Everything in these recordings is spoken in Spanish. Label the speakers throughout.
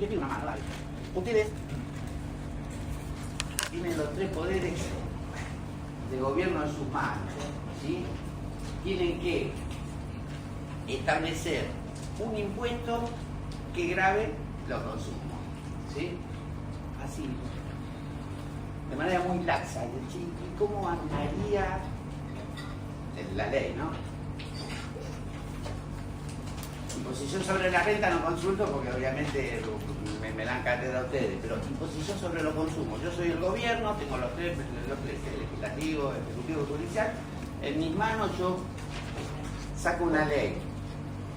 Speaker 1: le pido una mano, dale. Ustedes tienen los tres poderes de gobierno en sus manos, ¿sí? Tienen que establecer un impuesto que grave los consumos, ¿sí? Así, de manera muy laxa. ¿Y cómo armaría la ley, no? Imposición sobre la renta no consulto porque obviamente me dan cátedra a ustedes, pero imposición sobre los consumos. Yo soy el gobierno, tengo los tres, el legislativo, el ejecutivo y judicial. En mis manos yo saco una ley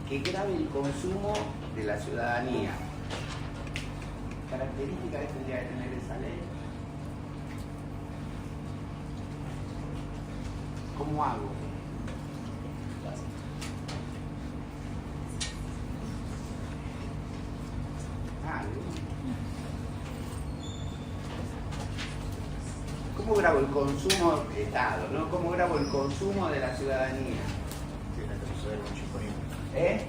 Speaker 1: que grave el consumo de la ciudadanía. ¿Características que tendría que tener esa ley? ¿Cómo hago? ¿Cómo grabo el consumo de Estado, ¿no? ¿Cómo grabo el consumo de la ciudadanía?
Speaker 2: Tiene que ser un hecho imponible.
Speaker 1: ¿Eh?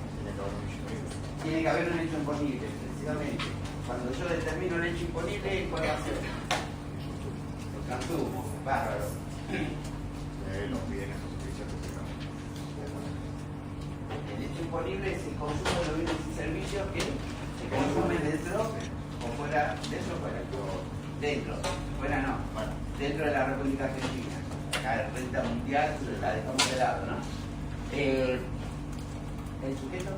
Speaker 2: Tiene que haber un hecho imponible.
Speaker 1: Tiene que haber un hecho imponible, precisamente. Cuando yo determino el hecho imponible, ¿cuál va a ser? El consumo, bárbaro.
Speaker 2: Los bienes o servicios que se ganan.
Speaker 1: El hecho imponible es el consumo de los bienes y servicios que se consumen dentro o fuera, dentro o fuera. Dentro, fuera no.
Speaker 2: Bueno.
Speaker 1: Dentro de la República Argentina. Acá la renta mundial la dejamos de lado, ¿no? ¿El sujeto?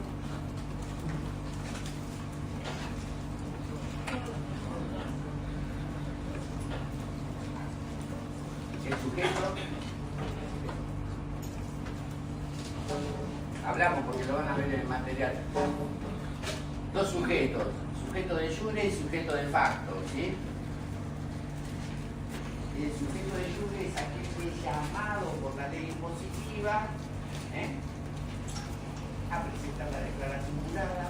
Speaker 1: El sujeto. Hablamos porque lo van a ver en el material. Dos sujetos, sujeto de jure y sujeto de facto, ¿sí? El sujeto de jure es aquel que es llamado por la ley impositiva a presentar la declaración jurada,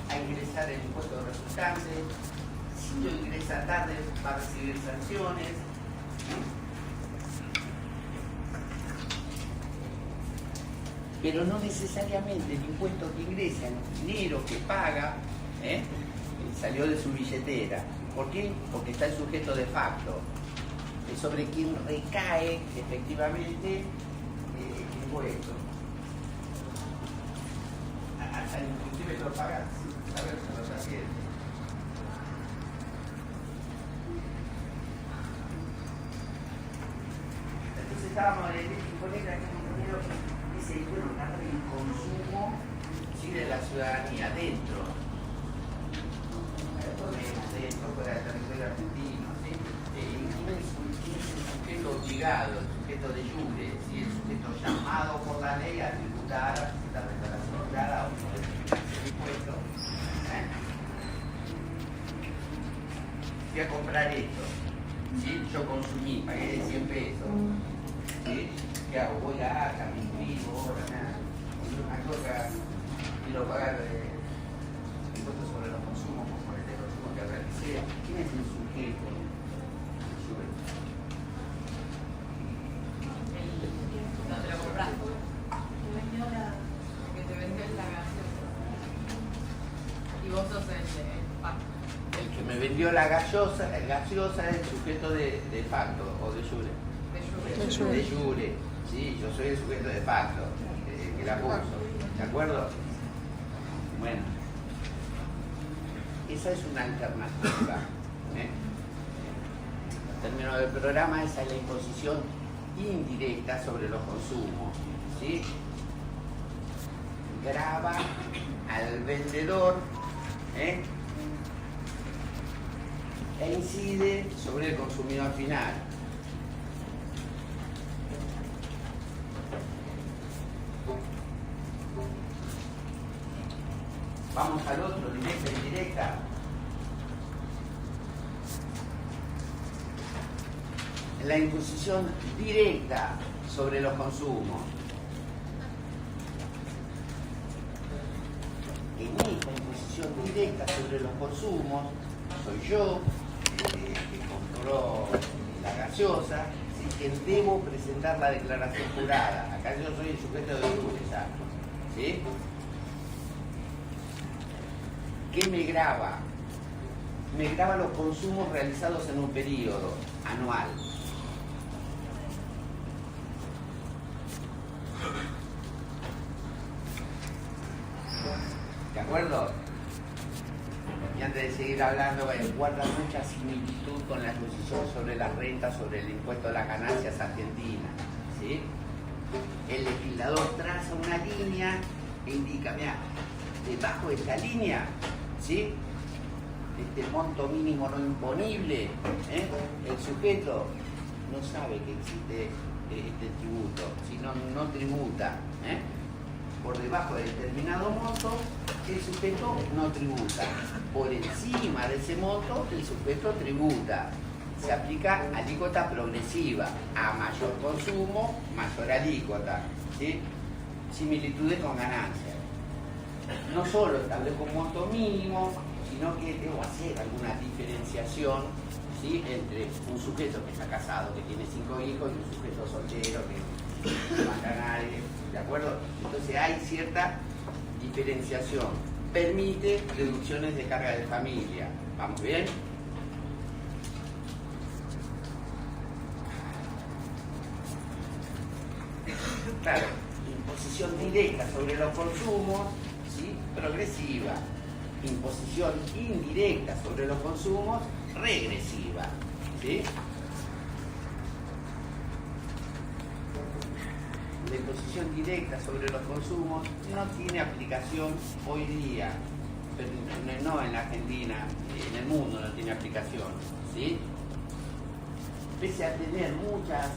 Speaker 1: a ingresar el impuesto resultante. Si lo ingresa tarde va a recibir sanciones. Pero no necesariamente el impuesto que ingresa, el dinero que paga, salió de su billetera. ¿Por qué? Porque está el sujeto de facto, es sobre quien recae efectivamente el impuesto. Hasta inclusive lo paga sin saber si lo transfiere. Entonces estábamos en el imponible aquí dice, bueno, el consumo ¿sí? de la ciudadanía dentro fuera del territorio argentino, ¿sí? ¿Quién es el sujeto obligado, el sujeto de jure, ¿sí? El sujeto llamado por la ley a tributar, a presentar declaración jurada o el impuesto? Fui a comprar esto, ¿sí? Yo consumí, pagué 100 pesos, ¿sí? ¿Qué hago? Voy a ACA, me inscribo, ahora nada. Una cosa, quiero pagar impuestos sobre los consumos por el consumo que realicé. ¿Quién es el sujeto?
Speaker 3: No te lo compraste. Que te vendió la gaseosa. Y vos sos
Speaker 1: el que me vendió la gaseosa es el sujeto de facto o de jure. De jure. Sí, yo soy el sujeto de facto, que la puso, ¿de acuerdo? Bueno, esa es una alternativa. En términos del programa, esa es la imposición indirecta sobre los consumos, ¿sí? Grava al vendedor, e incide sobre el consumidor final. Vamos al otro, directa e indirecta. La imposición directa sobre los consumos. En esta imposición directa sobre los consumos, soy yo, que compró la gaseosa, ¿sí? Quien debo presentar la declaración jurada. Acá yo soy el sujeto de jure, ¿sí? ¿Qué me grava? Me grava los consumos realizados en un periodo anual. ¿De acuerdo? Y antes de seguir hablando, guarda mucha similitud con la exposición sobre las rentas, sobre el impuesto a las ganancias argentinas, ¿sí? El legislador traza una línea e indica, mira, debajo de esta línea, ¿sí? Este monto mínimo no imponible, el sujeto no sabe que existe este tributo, si no tributa, por debajo de determinado monto, el sujeto no tributa. Por encima de ese monto, el sujeto tributa. Se aplica alícuota progresiva. A mayor consumo, mayor alícuota, ¿sí? Similitudes con ganancias. No solo establezco un monto mínimo, sino que debo hacer alguna diferenciación, ¿sí? Entre un sujeto que está casado, que tiene 5 hijos, y un sujeto soltero que no manda a nadie, ¿de acuerdo? Entonces hay cierta diferenciación. Permite deducciones de carga de familia. ¿Vamos bien? Claro, imposición directa sobre los consumos, ¿sí? Progresiva. Imposición indirecta sobre los consumos, regresiva, ¿sí? La imposición directa sobre los consumos no tiene aplicación hoy día, pero no en la Argentina, en el mundo no tiene aplicación, ¿sí? Pese a tener muchas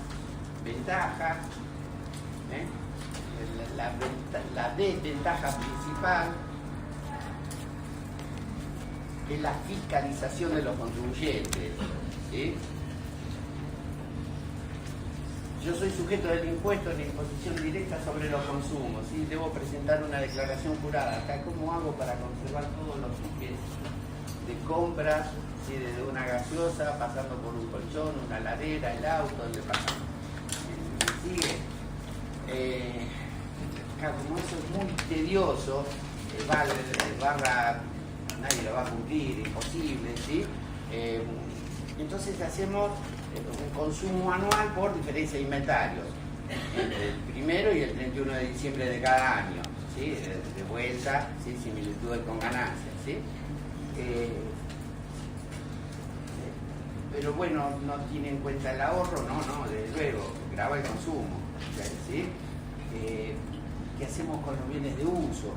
Speaker 1: ventajas, la desventaja principal es la fiscalización de los contribuyentes, ¿sí? Yo soy sujeto del impuesto en la imposición directa sobre los consumos, ¿sí? Debo presentar una declaración jurada. Acá, ¿cómo hago para conservar todos los tickets de compras, ¿sí? Desde una gaseosa, pasando por un colchón, una heladera, el auto, el departamento? ¿Me sigue? Claro, como eso es muy tedioso, barra, nadie lo va a cumplir, imposible, ¿sí? Entonces hacemos un consumo anual por diferencia de inventarios, entre el 1 y el 31 de diciembre de cada año, ¿sí? De vuelta, ¿sí? Similitudes con ganancias, ¿sí? Pero bueno, no tiene en cuenta el ahorro, no, desde luego, grava el consumo, ¿sí? ¿Qué hacemos con los bienes de uso?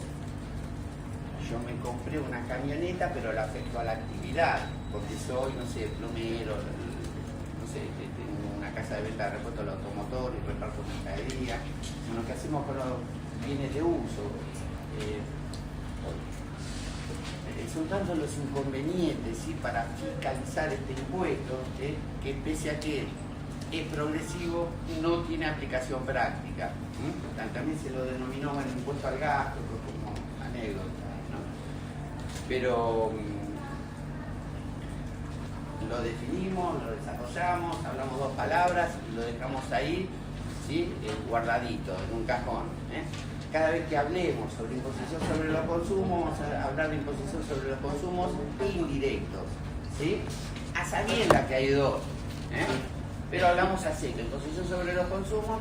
Speaker 1: Yo me compré una camioneta, pero la afecto a la actividad, porque soy, no sé, plomero, no sé, tengo una casa de venta de repuesto del automotor y reparto mercadería. Bueno, ¿qué hacemos con los bienes de uso? Son tantos los inconvenientes, ¿sí? Para fiscalizar este impuesto, que pese a que es progresivo, no tiene aplicación práctica. También se lo denominó el impuesto al gasto, como anécdota, ¿no? Pero lo definimos, lo desarrollamos, hablamos 2 palabras y lo dejamos ahí, ¿sí? Guardadito, en un cajón. Cada vez que hablemos sobre imposición sobre los consumos, vamos a hablar de imposición sobre los consumos indirectos, ¿sí? A sabiendas que hay 2, pero hablamos así, la imposición sobre los consumos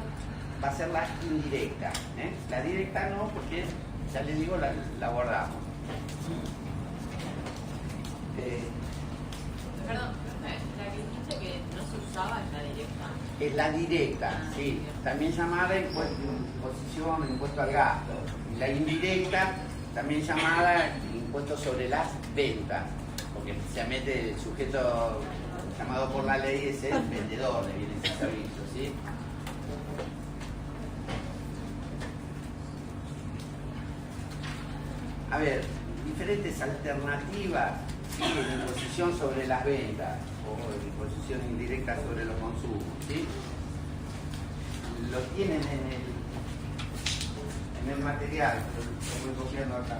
Speaker 1: va a ser la indirecta, la directa no, porque ya les digo, la guardamos.
Speaker 3: Perdón, la que dijiste que no se usaba es la directa.
Speaker 1: Es la directa, sí, también llamada imposición, impuesto al gasto. Y la indirecta, también llamada impuesto sobre las ventas, porque especialmente el sujeto llamado por la ley es el vendedor de bienes y servicios, ¿sí? A ver, diferentes alternativas, ¿sí? De imposición sobre las ventas o de imposición indirecta sobre los consumos, ¿sí? Lo tienen en el material, lo voy copiando acá.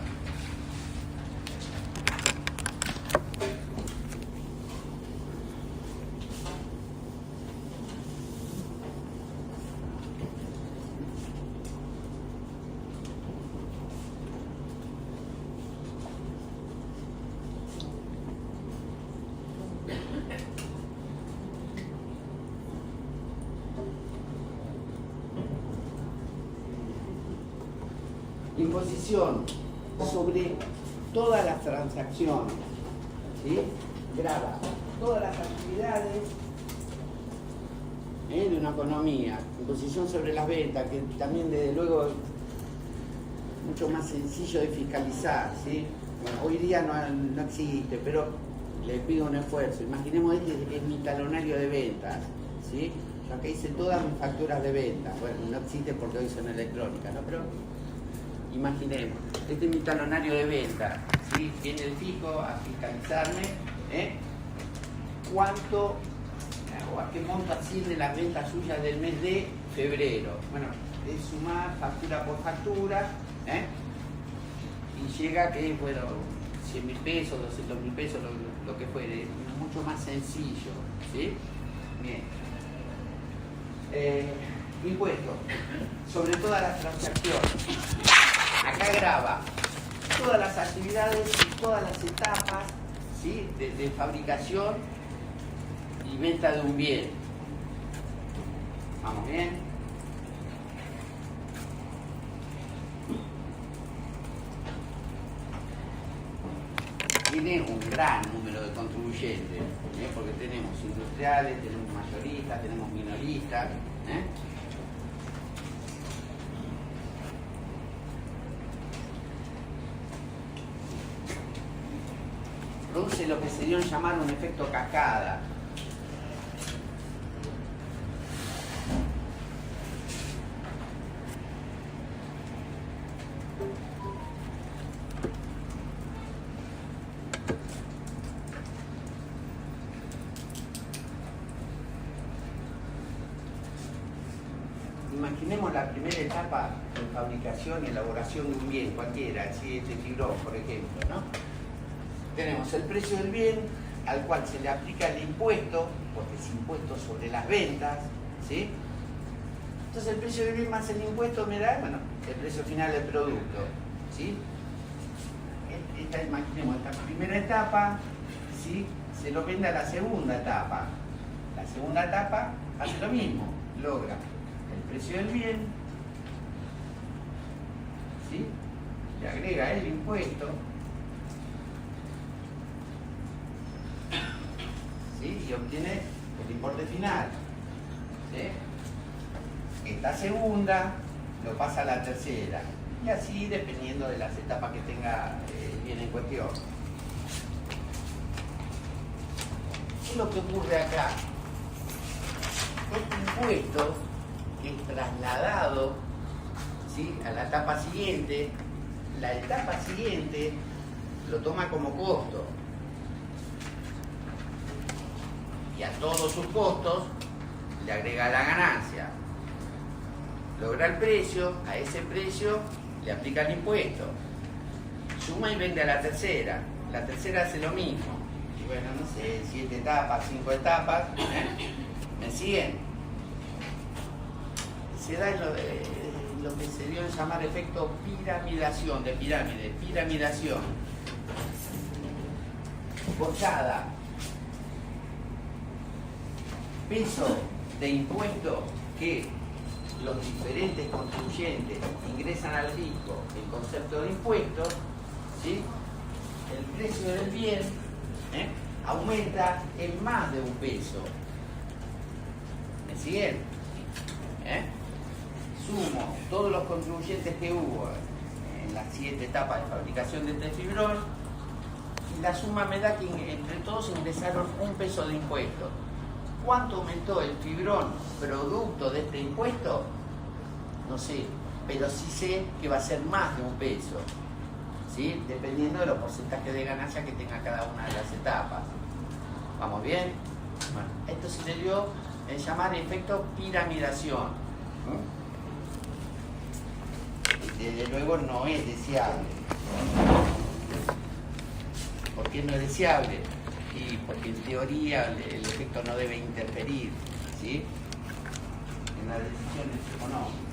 Speaker 1: imposición sobre todas las transacciones, ¿sí? Grava todas las actividades de una economía. Imposición sobre las ventas, que también desde luego es mucho más sencillo de fiscalizar, ¿sí? Bueno, hoy día no existe, pero le pido un esfuerzo. Imaginemos este es mi talonario de ventas, ¿sí? Yo acá hice todas mis facturas de ventas. Bueno, no existe porque hoy son electrónicas, ¿no? Pero imaginemos, este es mi talonario de ventas, ¿sí? Viene el fisco a fiscalizarme, cuánto o a qué monto asciende las ventas suyas del mes de febrero. Bueno, es sumar factura por factura, y llega que, bueno, 100.000 pesos, 200.000 pesos, lo que fuere, mucho más sencillo, ¿sí? Bien. Impuestos sobre todas las transacciones. Acá graba todas las actividades y todas las etapas, ¿sí? de fabricación y venta de un bien. ¿Vamos bien? Tiene un gran número de contribuyentes, porque tenemos industriales, tenemos mayoristas, tenemos minoristas. Produce lo que se dio en llamar un efecto cascada. Imaginemos la primera etapa de fabricación y elaboración de un bien, cualquiera, así este fibrón, por ejemplo, ¿no? Tenemos el precio del bien, al cual se le aplica el impuesto, porque es impuesto sobre las ventas, ¿sí? Entonces el precio del bien más el impuesto me da, bueno, el precio final del producto, ¿sí? Imaginemos esta primera etapa, ¿sí? Se lo vende a la segunda etapa. La segunda etapa hace lo mismo, logra el precio del bien, ¿sí? Le agrega el impuesto, ¿sí? Y obtiene el importe final, ¿sí? Esta segunda lo pasa a la tercera, y así dependiendo de las etapas que tenga el bien en cuestión. ¿Qué es lo que ocurre acá? Este impuesto es trasladado, ¿sí? A la etapa siguiente. La etapa siguiente lo toma como costo, y a todos sus costos le agrega la ganancia. Logra el precio, a ese precio le aplica el impuesto, suma y vende a la tercera hace lo mismo. Y bueno, no sé, 7 etapas, 5 etapas, ¿me siguen? Se da lo que se dio en llamar efecto piramidación, de pirámide, piramidación. Por cada peso de impuesto que los diferentes contribuyentes ingresan al fisco en concepto de impuestos, ¿sí? El precio del bien aumenta en más de un peso. ¿Me siguen? Sumo todos los contribuyentes que hubo en las 7 etapas de fabricación de este fibrón, y la suma me da que entre todos ingresaron un peso de impuesto. ¿Cuánto aumentó el fibrón producto de este impuesto? No sé, pero sí sé que va a ser más de un peso, ¿sí? Dependiendo de los porcentajes de ganancia que tenga cada una de las etapas. ¿Vamos bien? Bueno, esto se le dio en llamar efecto piramidación. Desde luego no es deseable. ¿Por qué no es deseable? Y porque en teoría el efecto no debe interferir, ¿sí? En las decisiones económicas.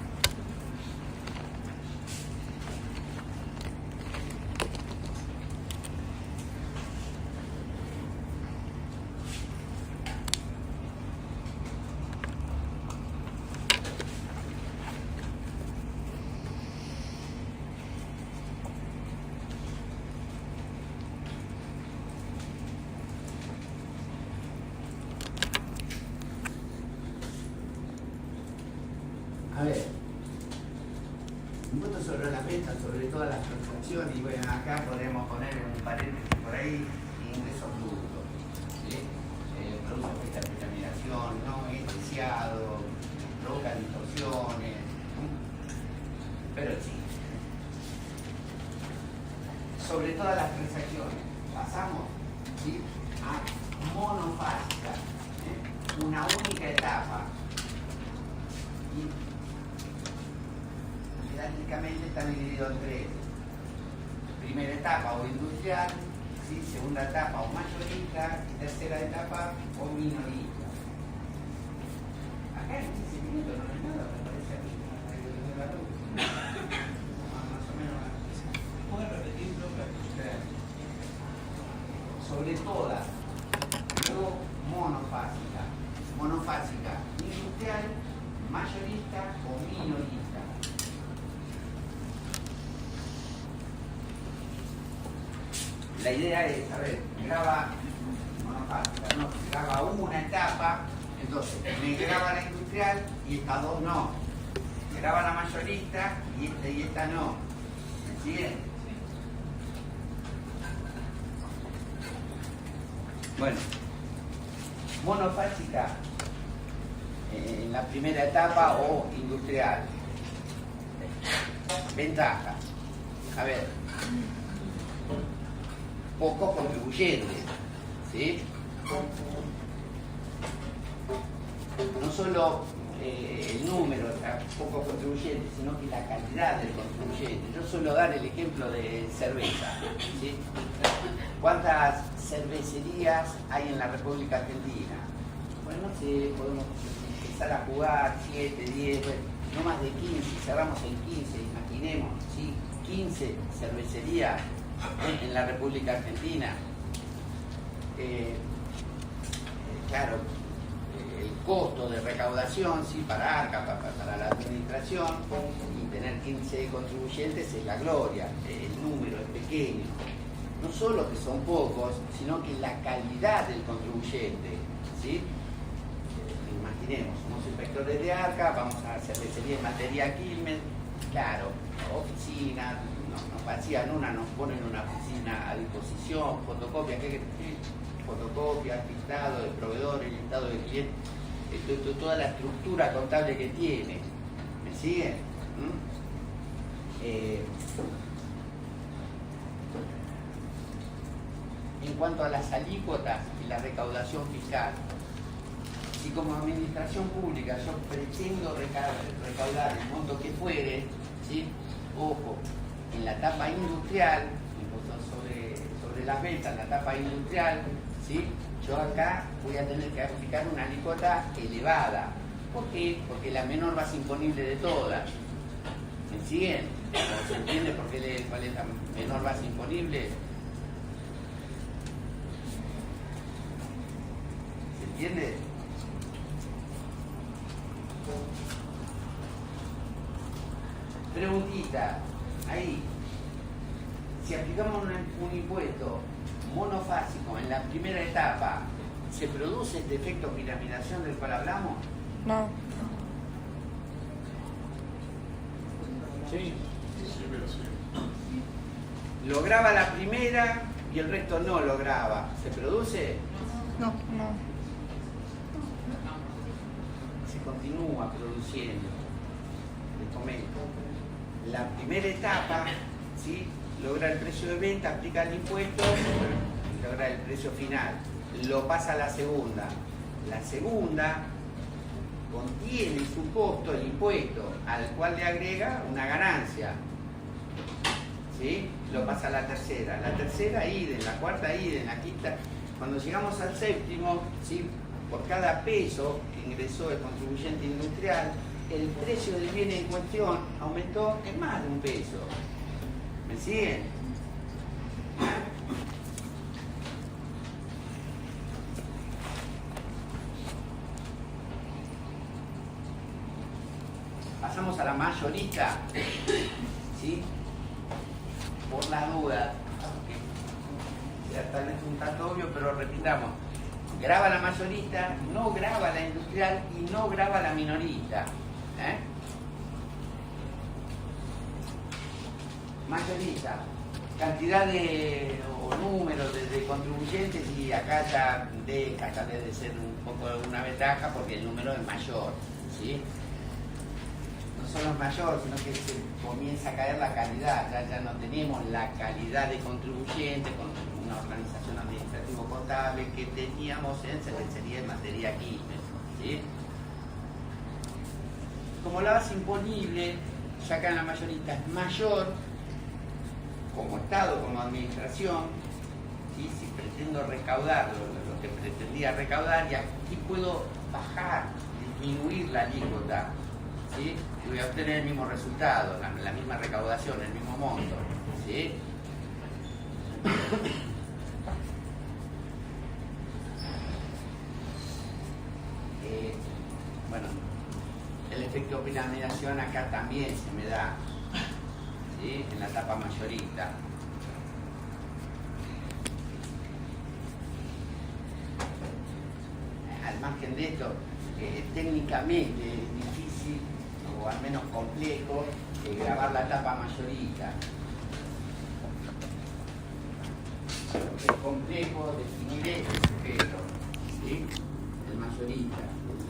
Speaker 1: producción, y bueno, acá podríamos poner en un paréntesis por ahí ingresos brutos, ¿sí? Produce esta contaminación, no es deseado, provoca distorsiones, pero sí. Sobre todas las transacciones, pasamos, ¿sí?, a monofásica, una única etapa. Y jerárquicamente están divididos en tres. Primera etapa o industrial, ¿sí?, segunda etapa o mayorista y tercera etapa o minorista. Acá en 15 minutos no hay nada, me parece a mí. Más o menos.
Speaker 4: ¿Puede repetir, profe?
Speaker 1: Sobre todas, luego monofásica, industrial, mayorista o minorista. La idea es, a ver, graba monofásica, no, graba una etapa, entonces me graba la industrial y estas dos no. Graba la mayorista y esta no. ¿Me siguen? Bueno, monofásica en la primera etapa o industrial. Ventaja. A ver, pocos contribuyentes, ¿sí? No solo el número, pocos contribuyentes, sino que la calidad del contribuyente. Yo suelo dar el ejemplo de cerveza, ¿sí? ¿Cuántas cervecerías hay en la República Argentina? Bueno, no sé, podemos empezar a jugar 7, 10, no más de 15, cerramos en 15, imaginemos, ¿sí? 15 cervecerías en la República Argentina. Claro, el costo de recaudación, ¿sí?, para ARCA, para la administración, y tener 15 contribuyentes es la gloria, el número es pequeño. No solo que son pocos, sino que la calidad del contribuyente, ¿sí? Imaginemos, somos inspectores de ARCA, vamos a cervecería en materia Quilmes, claro, oficina, nos vacían una, nos ponen una oficina a disposición, fotocopia, fotocopia, listado de proveedores, listado de clientes, toda la estructura contable que tiene. ¿Me siguen? En cuanto a las alícuotas y la recaudación fiscal, si como administración pública yo pretendo recaudar el monto que fuere, ¿sí?, ojo, en la etapa industrial, sobre las ventas, en la etapa industrial, ¿sí?, yo acá voy a tener que aplicar una alícuota elevada. ¿Por qué? Porque la menor base imponible de todas. ¿Me siguen? ¿Se entiende por qué cuál es la menor base imponible? ¿Se entiende? Preguntita, ahí, si aplicamos un impuesto monofásico en la primera etapa, ¿se produce este efecto piramidación del cual hablamos?
Speaker 5: No.
Speaker 4: Sí.
Speaker 2: Sí, pero sí.
Speaker 1: Lo graba la primera y el resto no lo graba. ¿Se produce?
Speaker 5: No, no.
Speaker 1: Se continúa produciendo. Les comento. La primera etapa, ¿sí?, logra el precio de venta, aplica el impuesto y logra el precio final. Lo pasa a la segunda. La segunda contiene su costo, el impuesto, al cual le agrega una ganancia. ¿Sí? Lo pasa a la tercera idem, la cuarta idem, la quinta. Cuando llegamos al séptimo, ¿sí?, por cada peso que ingresó el contribuyente industrial, el precio del bien en cuestión aumentó en más de un peso. ¿Me siguen? Pasamos a la mayorista, ¿sí? Por la duda, tal vez un tanto obvio, pero repitamos. Graba la mayorista, no graba la industrial y no graba la minorista. Mayorista, cantidad o número de contribuyentes, y acá ya debe ser un poco una ventaja porque el número es mayor, ¿sí? No solo es mayor, sino que se comienza a caer la calidad. Ya no tenemos la calidad de contribuyente con una organización administrativo-contable que teníamos en cervecería en materia química, ¿sí? Como la base imponible, ya acá en la mayorista es mayor, como Estado, como administración, ¿sí? Si pretendo recaudar lo que pretendía recaudar, y aquí puedo bajar, disminuir la alícuota, ¿sí? Y voy a obtener el mismo resultado, la misma recaudación, el mismo monto, ¿sí? Bueno, el efecto de piramidación acá también se me da, ¿sí? En la etapa mayorista. Al margen de esto, técnicamente es difícil, o al menos complejo, grabar la etapa mayorista. Es complejo definir este sujeto, ¿sí? El mayorista.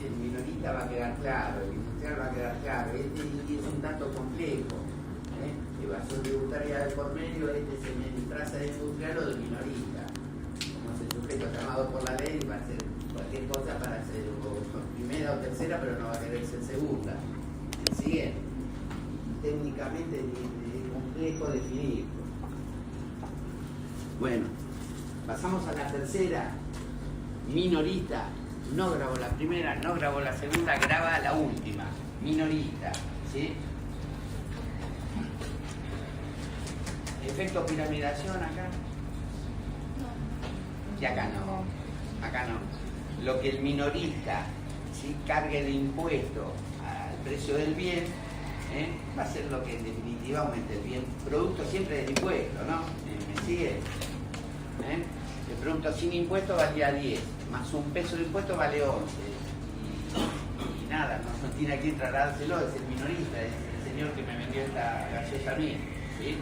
Speaker 1: El minorista va a quedar claro, el industrial va a quedar claro. Este es un tanto complejo. Evasión tributaria de por medio, se me disfraza de industrial o de minorista. Como es el sujeto llamado por la ley, va a hacer cualquier cosa para ser primera o tercera, pero no va a querer ser segunda. ¿Siguen? Técnicamente es complejo definir. Bueno, pasamos a la tercera. Minorista. No grabó la primera, no grabó la segunda, graba la última. Minorista. ¿Sí? ¿Efecto piramidación acá? Y acá no. Acá no. Lo que el minorista, ¿sí?, cargue el impuesto al precio del bien, va a ser lo que en definitiva aumente el bien. Producto siempre del impuesto, ¿no? ¿Me sigue? El producto sin impuesto valía 10, más un peso de impuesto vale 11. Y nada, no tiene a quién trasladárselo, es el minorista, es el señor que me vendió esta gaseosa a mí, ¿sí?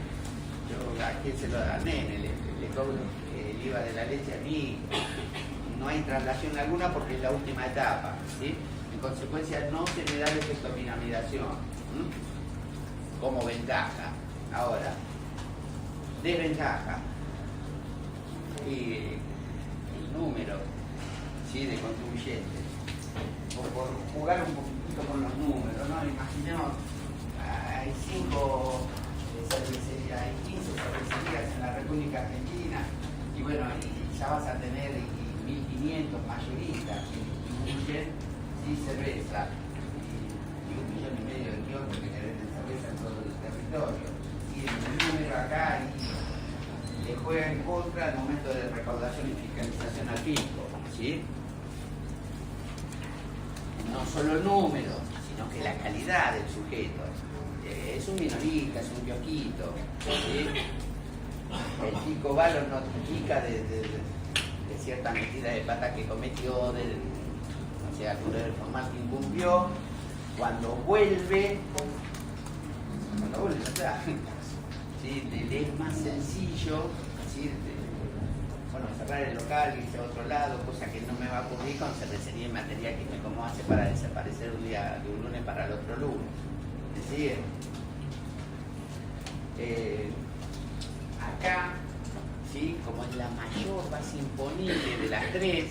Speaker 1: Yo a quién se lo da, al nene, le cobro el IVA de la leche a mí. No hay traslación alguna porque es la última etapa, ¿sí? En consecuencia no se le da el efecto piramidación, como ventaja. Ahora, desventaja, el número, ¿sí?, de contribuyentes. Por jugar un poquito con los números, ¿no? Imaginemos, hay 5 cervecerías, hay 15 cervecerías en la República Argentina, y bueno, ya vas a tener 1.500 mayoristas que distribuyen, ¿sí?, cerveza, y 1,5 millones de kioscos que venden cerveza en todo el territorio. Y el número acá le juega en contra al momento de recaudación y fiscalización al fisco, ¿sí? No solo el número, sino que la calidad del sujeto. Es un minorista, es un kiosquito, ¿sí? El pico valor notifica de cierta metida de pata que cometió, o sea, el formal que incumplió. Cuando vuelve, o sea, ¿sí?, le es más sencillo, ¿sí?, cerrar el local, irse a otro lado, cosa que no me va a ocurrir con cervecería en materia que me como hace para desaparecer de un lunes para el otro lunes. ¿Me sigue? Acá, ¿sí?, como es la mayor base imponible de las tres,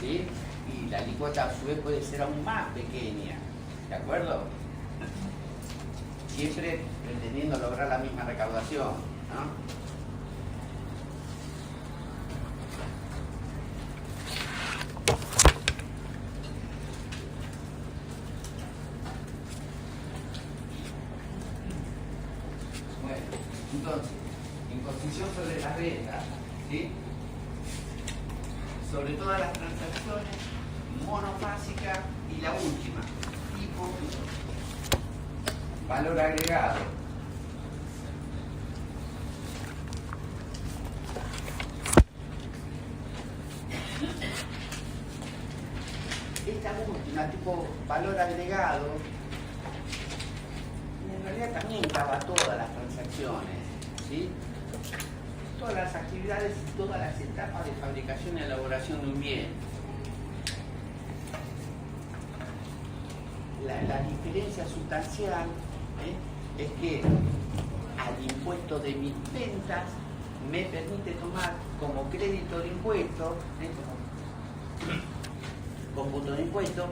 Speaker 1: ¿sí?, y la alícuota a su vez puede ser aún más pequeña, ¿de acuerdo? Siempre pretendiendo lograr la misma recaudación, ¿no? Entonces, imposición sobre las rentas, ¿sí?, sobre todas las transacciones monofásicas, y la última, tipo valor agregado. Esta última, tipo valor agregado, en realidad también graba todas las transacciones, ¿sí? todas las actividades y todas las etapas de fabricación y elaboración de un bien. La diferencia sustancial es que al impuesto de mis ventas me permite tomar como crédito de impuesto, como cómputo de impuesto,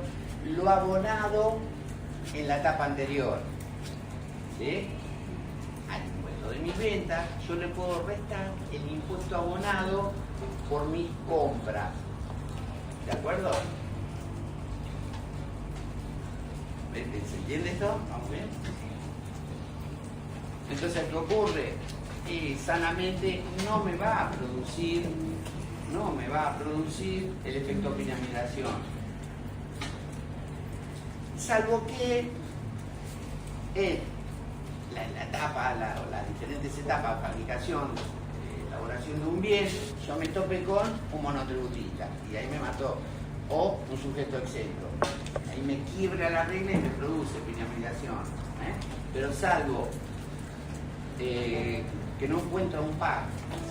Speaker 1: lo abonado en la etapa anterior. ¿Sí? Al impuesto de mis ventas yo le puedo restar el impuesto abonado por mis compras. ¿De acuerdo? ¿Se entiende esto? ¿Vamos bien? Entonces, ¿qué ocurre? Sanamente no me va a producir el efecto piramidación. Salvo que en la etapa, las diferentes etapas de fabricación, elaboración de un bien, yo me tope con un monotributista y ahí me mató. O un sujeto exento. Ahí me quiebra la regla y me produce piramidación. Pero salvo que no encuentro a un par,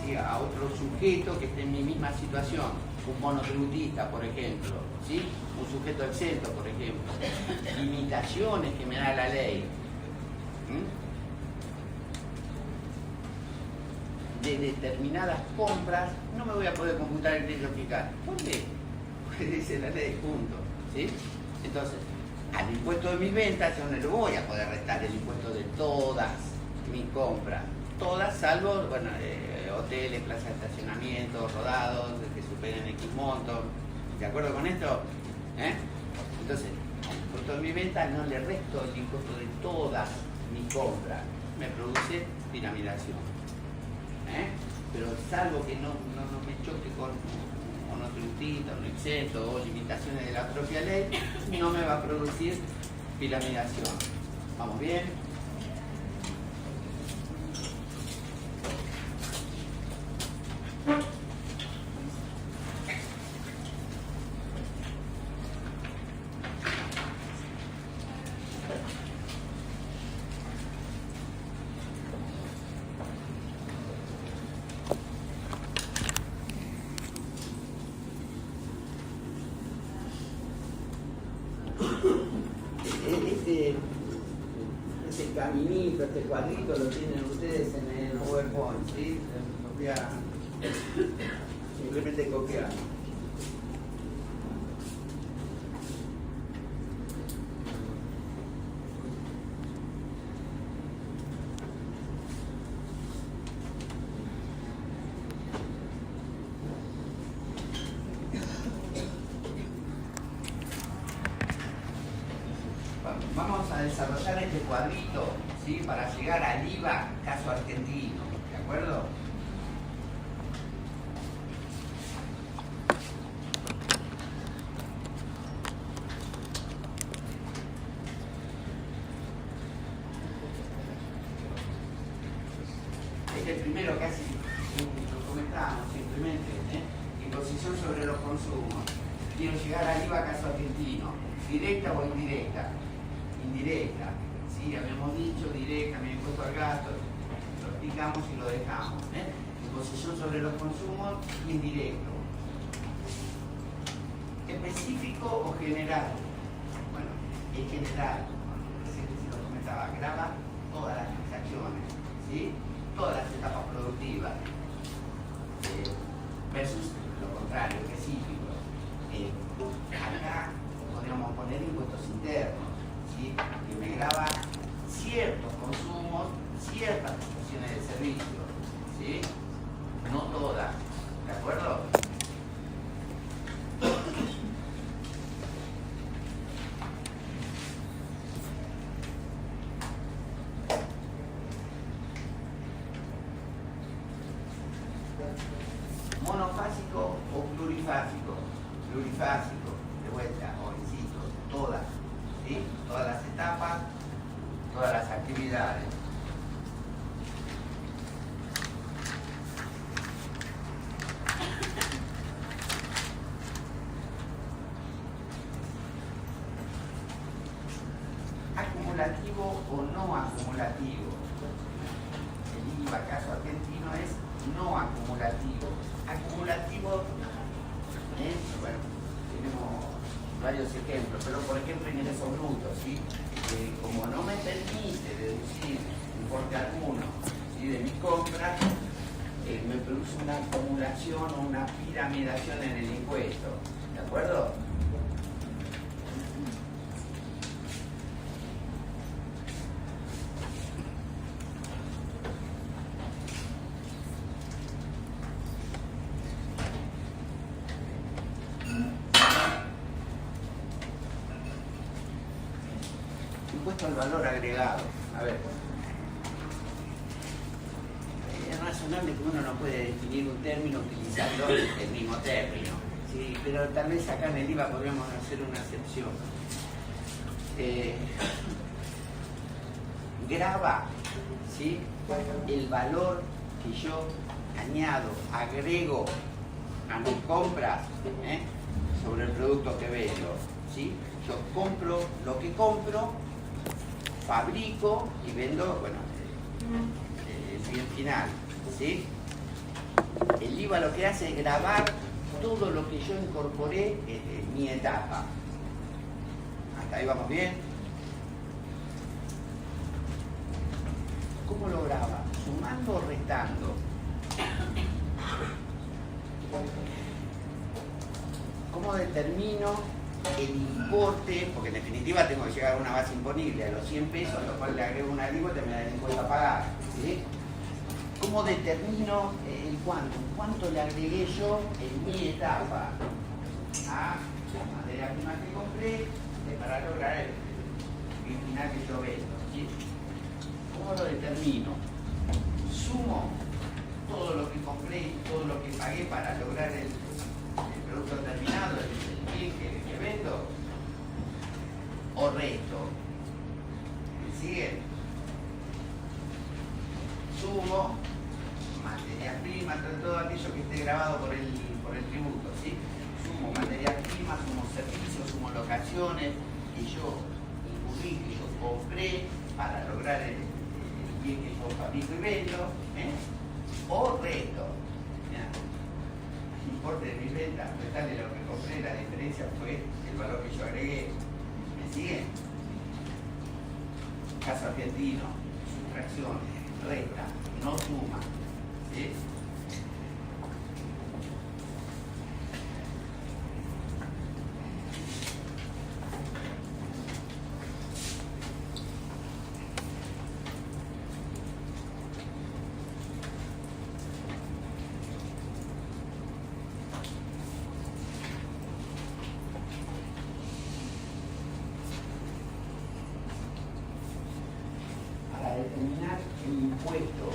Speaker 1: ¿sí? A otro sujeto que esté en mi misma situación, un monotributista, por ejemplo, ¿sí? Un sujeto exento, por ejemplo, limitaciones que me da la ley, de determinadas compras, no me voy a poder computar el crédito fiscal. ¿Por qué? Porque dice la ley, punto. ¿Sí? Entonces, al impuesto de mis ventas yo no le voy a poder restar el impuesto de todas mis compras. Todas, salvo, bueno, hoteles, plazas de estacionamiento, rodados, que superen X monto. ¿De acuerdo con esto? Entonces, al impuesto de mi venta no le resto el impuesto de todas mis compras. Me produce piramidación. Pero salvo que no me choque con monotributista, un exento o limitaciones de la propia ley, no me va a producir piramidación. ¿Vamos bien? Este caminito, este cuadrito lo tienen ustedes en el PowerPoint, ¿sí? Lo voy a simplemente copiar. Vamos a desarrollar este cuadrito, ¿sí? Para llegar al IVA caso argentino, ¿de acuerdo? Este es el primero, casi lo comentábamos simplemente, imposición sobre los consumos. Quiero llegar al IVA caso argentino, directa o indirecta. Indirecta, ¿sí? Habíamos dicho directa, me he impuesto al gasto, lo explicamos y lo dejamos. Imposición sobre los consumos, indirecto. ¿Específico o general? Bueno, es general, se lo comentaba, grava todas las transacciones, ¿sí? Todas las etapas productivas, versus lo contrario, específico. Acá podríamos poner impuestos internos, ¿sí? Que me grava ciertos consumos, ciertas prestaciones de servicio, ¿sí? No todas, ¿de acuerdo? Monofásico o plurifásico. Plurifásico, de vuelta, o insisto, todas, ¿sí? Todas las etapas, todas las actividades. Acumulativo o no acumulativo. El IVA caso argentino es no acumulativo. acumulativo. Acumulativo, bueno, tenemos varios ejemplos, pero por ejemplo ingreso bruto, ¿sí? Como no me permite deducir importe alguno, ¿sí?, de mis compras, me produce una acumulación o una piramidación en el impuesto, ¿de acuerdo? Impuesto al valor agregado. A ver, es razonable que uno no puede definir un término utilizando el mismo término, ¿sí? Pero tal vez acá en el IVA podríamos hacer una excepción. Grava, ¿sí?, el valor que yo añado, agrego a mis compras, sobre el producto que vendo, ¿sí? Yo compro lo que compro, fabrico y vendo, bueno, el bien final, ¿sí? El IVA lo que hace es gravar todo lo que yo incorporé en mi etapa. ¿Hasta ahí vamos bien? ¿Cómo lo graba? ¿Sumando o restando? ¿Cómo determino el importe? Porque en definitiva tengo que llegar a una base imponible, a los 100 pesos, a lo cual le agrego una alícuota y me da el impuesto a pagar, ¿sí? ¿Cómo determino el cuánto? ¿Cuánto le agregué yo en mi etapa a la materia prima que compré para lograr el bien final que yo vendo, ¿sí? ¿Cómo lo determino? Sumo todo lo que compré y todo lo que pagué para lograr el producto terminado, el bien que vendo, o resto. ¿Me siguen? Sumo materias primas, todo aquello que esté grabado por el tributo, ¿sí? Sumo materias primas, sumo servicios, sumo locaciones que yo incurrí, que yo compré para lograr el bien que yo fabrico y vendo, o resto. El importe de mis ventas, restarle lo que compré, la diferencia fue el valor que yo agregué. ¿Me siguen? Caso argentino, sustracción, resta, no suma, ¿sí? Determinar el impuesto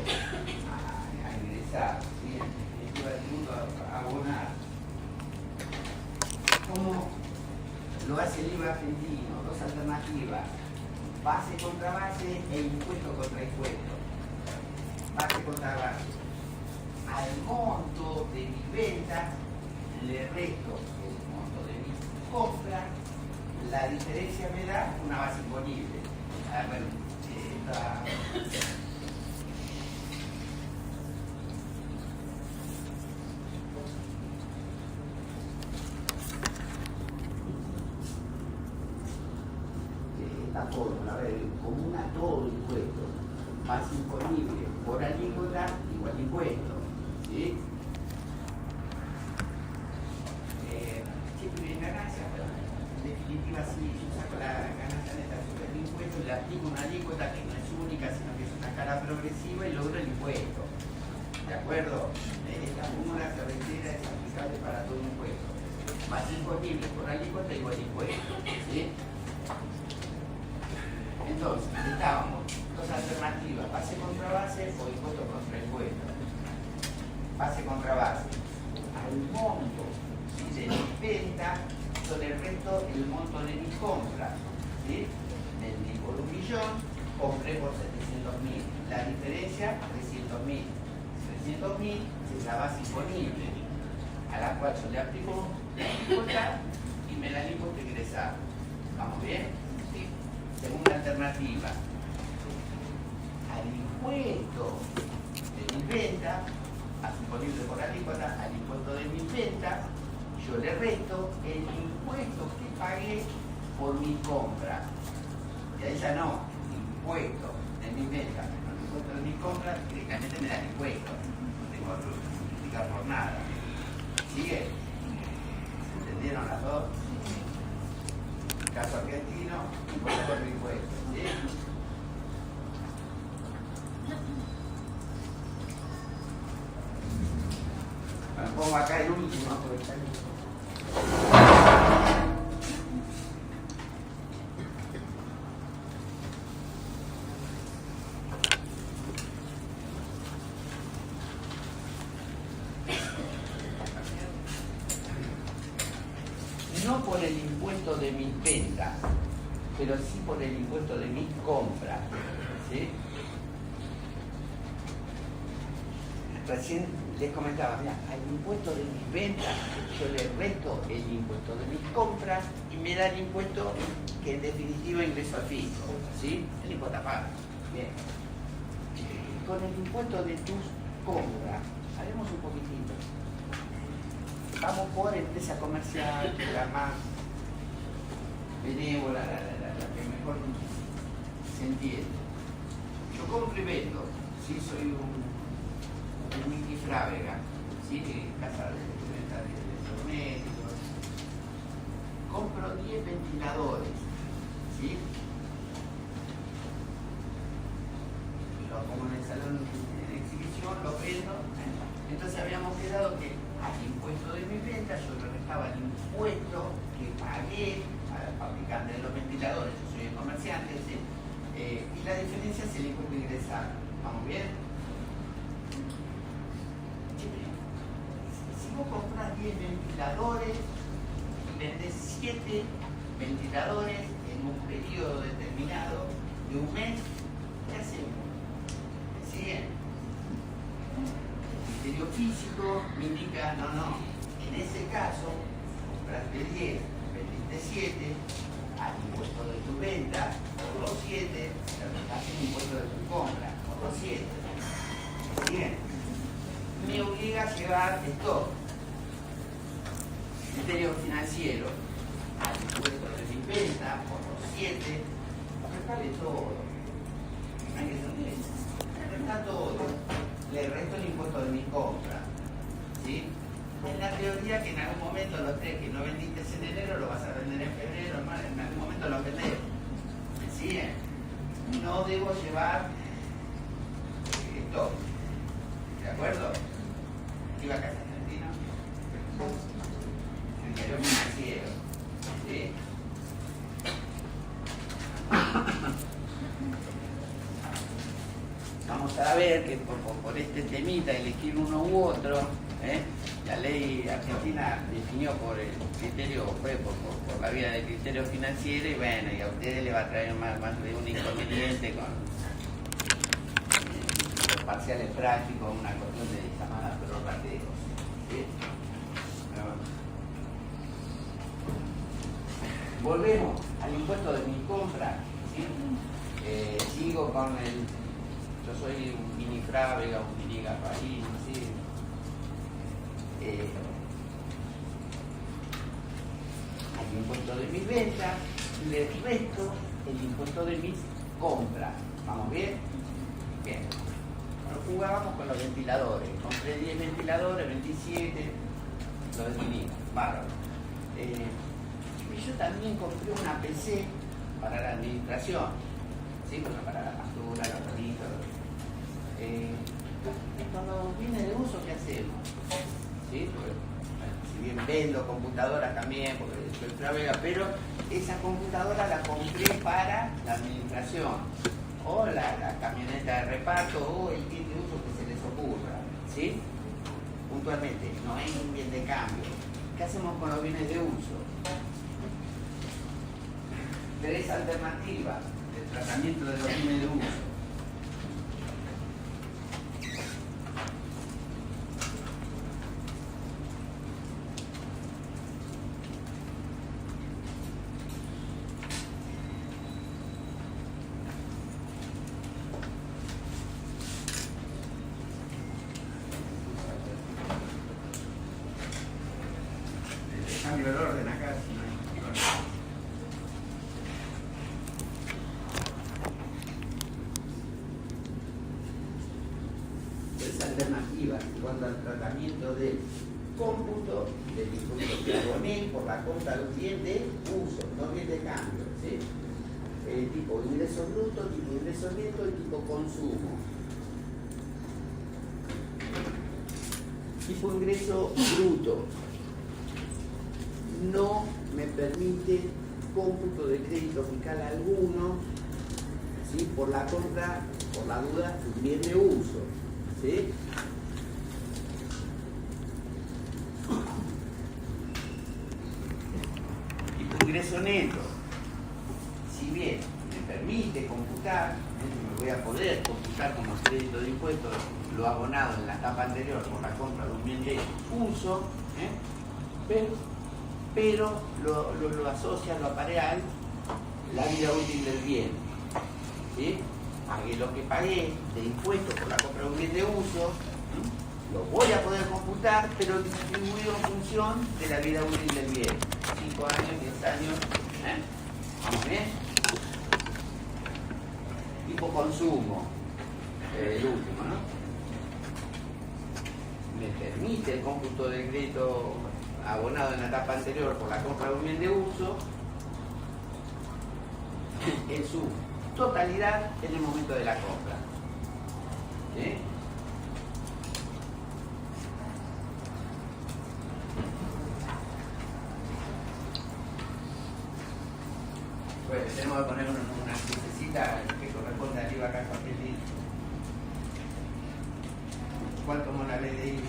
Speaker 1: a ingresar, ¿sí?, el tributo a abonar. ¿Cómo lo hace el IVA argentino? Dos alternativas: base contra base e impuesto contra impuesto. Base contra base. Al monto de mis ventas le resto el monto de mis compras, la diferencia me da una base imponible. Bueno, esta fórmula, a ver, común a todo impuesto, base imponible por alícuota igual impuesto, ¿sí? Siempre viene ganancia, pero en definitiva si yo saco la ganancia neta sobre el impuesto, le aplico una alícuota que no es única, sino que es una escala progresiva y logro el impuesto. ¿De acuerdo? Esta fórmula se reitera, es aplicable para todo impuesto. Base imponible por alícuota igual impuesto, ¿sí? Entonces, estábamos dos alternativas: base contra base o impuesto contra impuesto. Base contra base. Al monto, ¿sí?, de mis ventas, yo le resto el monto de mis compras, ¿sí? Vendí por 1 millón, compré por 700.000. La diferencia, 300.000. 300.000 es la base imponible, a la cual yo le aplico la alícuota y me la alícuota ingresar. ¿Vamos bien? Sí. Segunda alternativa: al impuesto de mis ventas, a su imponible por alícuota al impuesto de mis ventas, yo le resto el impuesto que pagué por mi compra. Y ahí ya no, impuesto de mis ventas, menos el impuesto de mis compras, directamente me da el impuesto. No tengo que multiplicar por nada. ¿Sigue? ¿Se entendieron las dos? Caso argentino, impuesto por mi impuesto. ¿Sí? Bueno, pongo acá el último, porque está no por el impuesto de mis ventas, pero sí por el impuesto de mis compras. ¿Sí? Recién les comentaba, mira, al impuesto de mis ventas yo le resto el impuesto de mis compras y me da el impuesto que en definitiva ingreso al fisco. ¿Sí? El impuesto a pagar. Bien. Con el impuesto de tus compras, haremos un poquitito. Vamos por empresa comercial, la más benévola, la que mejor se entiende. Yo compro y vendo, ¿sí? Soy un Wiki Frávega, ¿sí? Casa de venta de electrodomésticos. Compro 10 ventiladores, ¿sí? Los pongo en el salón de exhibición, los vendo. Entonces habíamos quedado que al impuesto de mis ventas yo le restaba el impuesto que pagué al fabricante de los ventiladores, yo soy el comerciante, ¿sí? Y la diferencia es el impuesto ingresado. ¿Vamos bien? Si vos compras 10 ventiladores y vendés 7 ventiladores en un periodo determinado de un mes, ¿qué hacemos? ¿Me siguen? El criterio físico me indica, no, en ese caso, compraste 10, vendiste 7, al impuesto de tu venta, otros 7, le restaste el impuesto de tu compra, otros 7. Bien, me obliga a llevar stock. Criterio financiero, al impuesto de mi venta, otros 7, restale todo. Hay que entender, le resta todo. Le resto el impuesto de mi compra. ¿Sí? En la teoría que en algún momento los 3 que no vendiste en enero lo vas a vender en febrero, en algún momento los vendés. ¿Me siguen? No debo llevar stock. ¿De acuerdo? Iba a casa argentina. Criterio financiero. ¿Sí? Vamos a ver que por este temita, elegir uno u otro, la ley argentina definió por el criterio, fue por la vía del criterio financiero y bueno, y a ustedes les va a traer más de un inconveniente con los parciales prácticos, una cuestión de llamada prorrateos. ¿Sí? Volvemos al impuesto de mi compra. ¿Sí? Sigo con el... Yo soy un mini Frávega, un mini Gasparín, ¿sí? Al impuesto de mis ventas, le resto el impuesto de mis compras. ¿Vamos bien? Bien. Bueno, jugábamos con los ventiladores. Compré 10 ventiladores, 27, lo definimos. Bárbaro. Y yo también compré una PC para la administración. ¿Sí? Bueno, para la factura, los bonitos. Cuando viene de uso, ¿qué hacemos? ¿Sí? Porque, bueno, si bien vendo computadoras también, porque soy Frávega, pero esa computadora la compré para la administración, o la camioneta de reparto, o el bien de uso que se les ocurra. ¿Sí? Puntualmente, no es un bien de cambio. ¿Qué hacemos con los bienes de uso? 3 alternativas de tratamiento de los bienes de uso. cambio el orden acá. Si no, es alternativa en cuanto al tratamiento del cómputo del impuesto que aboné por la compra de un bien de uso, no bien de cambio, ¿sí? Tipo ingreso bruto, tipo ingreso neto y tipo consumo. Tipo ingreso bruto no me permite cómputo de crédito fiscal alguno, ¿sí? Por la compra, por la duda, de un bien de uso, ¿sí? Tipo ingreso neto, si bien me permite computar, me voy a poder computar como crédito de impuestos lo abonado en la etapa anterior por la compra de un bien de uso, pero lo asocia, lo aparea la vida útil del bien, ¿sí? Pagué lo que pagué de impuestos por la compra de un bien de uso, lo voy a poder computar, pero distribuido en función de la vida útil del bien. 5 años, 10 años, ¿vamos bien? Tipo consumo, el último, ¿no? Me permite el cómputo de crédito abonado en la etapa anterior por la compra de un bien de uso en su totalidad en el momento de la compra, ¿sí? Bueno, tenemos que poner una crucecita que corresponde al IVA caso argentino. ¿Cuál tomó la ley de IVA?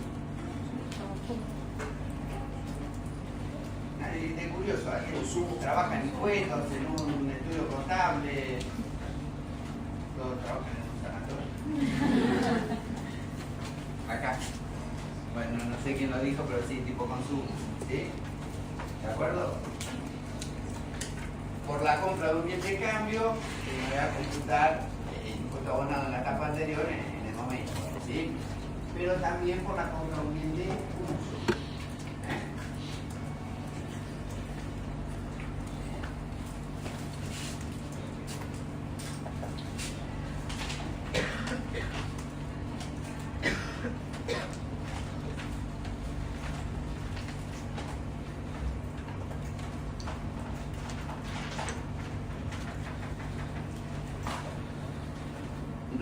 Speaker 1: De curioso, alguien trabaja en impuestos, en un estudio contable, todos trabajan en un sanatorio. Acá. Bueno, no sé quién lo dijo, pero sí, tipo consumo, ¿sí? ¿De acuerdo? Por la compra de un bien de cambio, me voy a computar el impuesto abonado en la etapa anterior en el momento, ¿sí? Pero también por la compra de un bien de uso.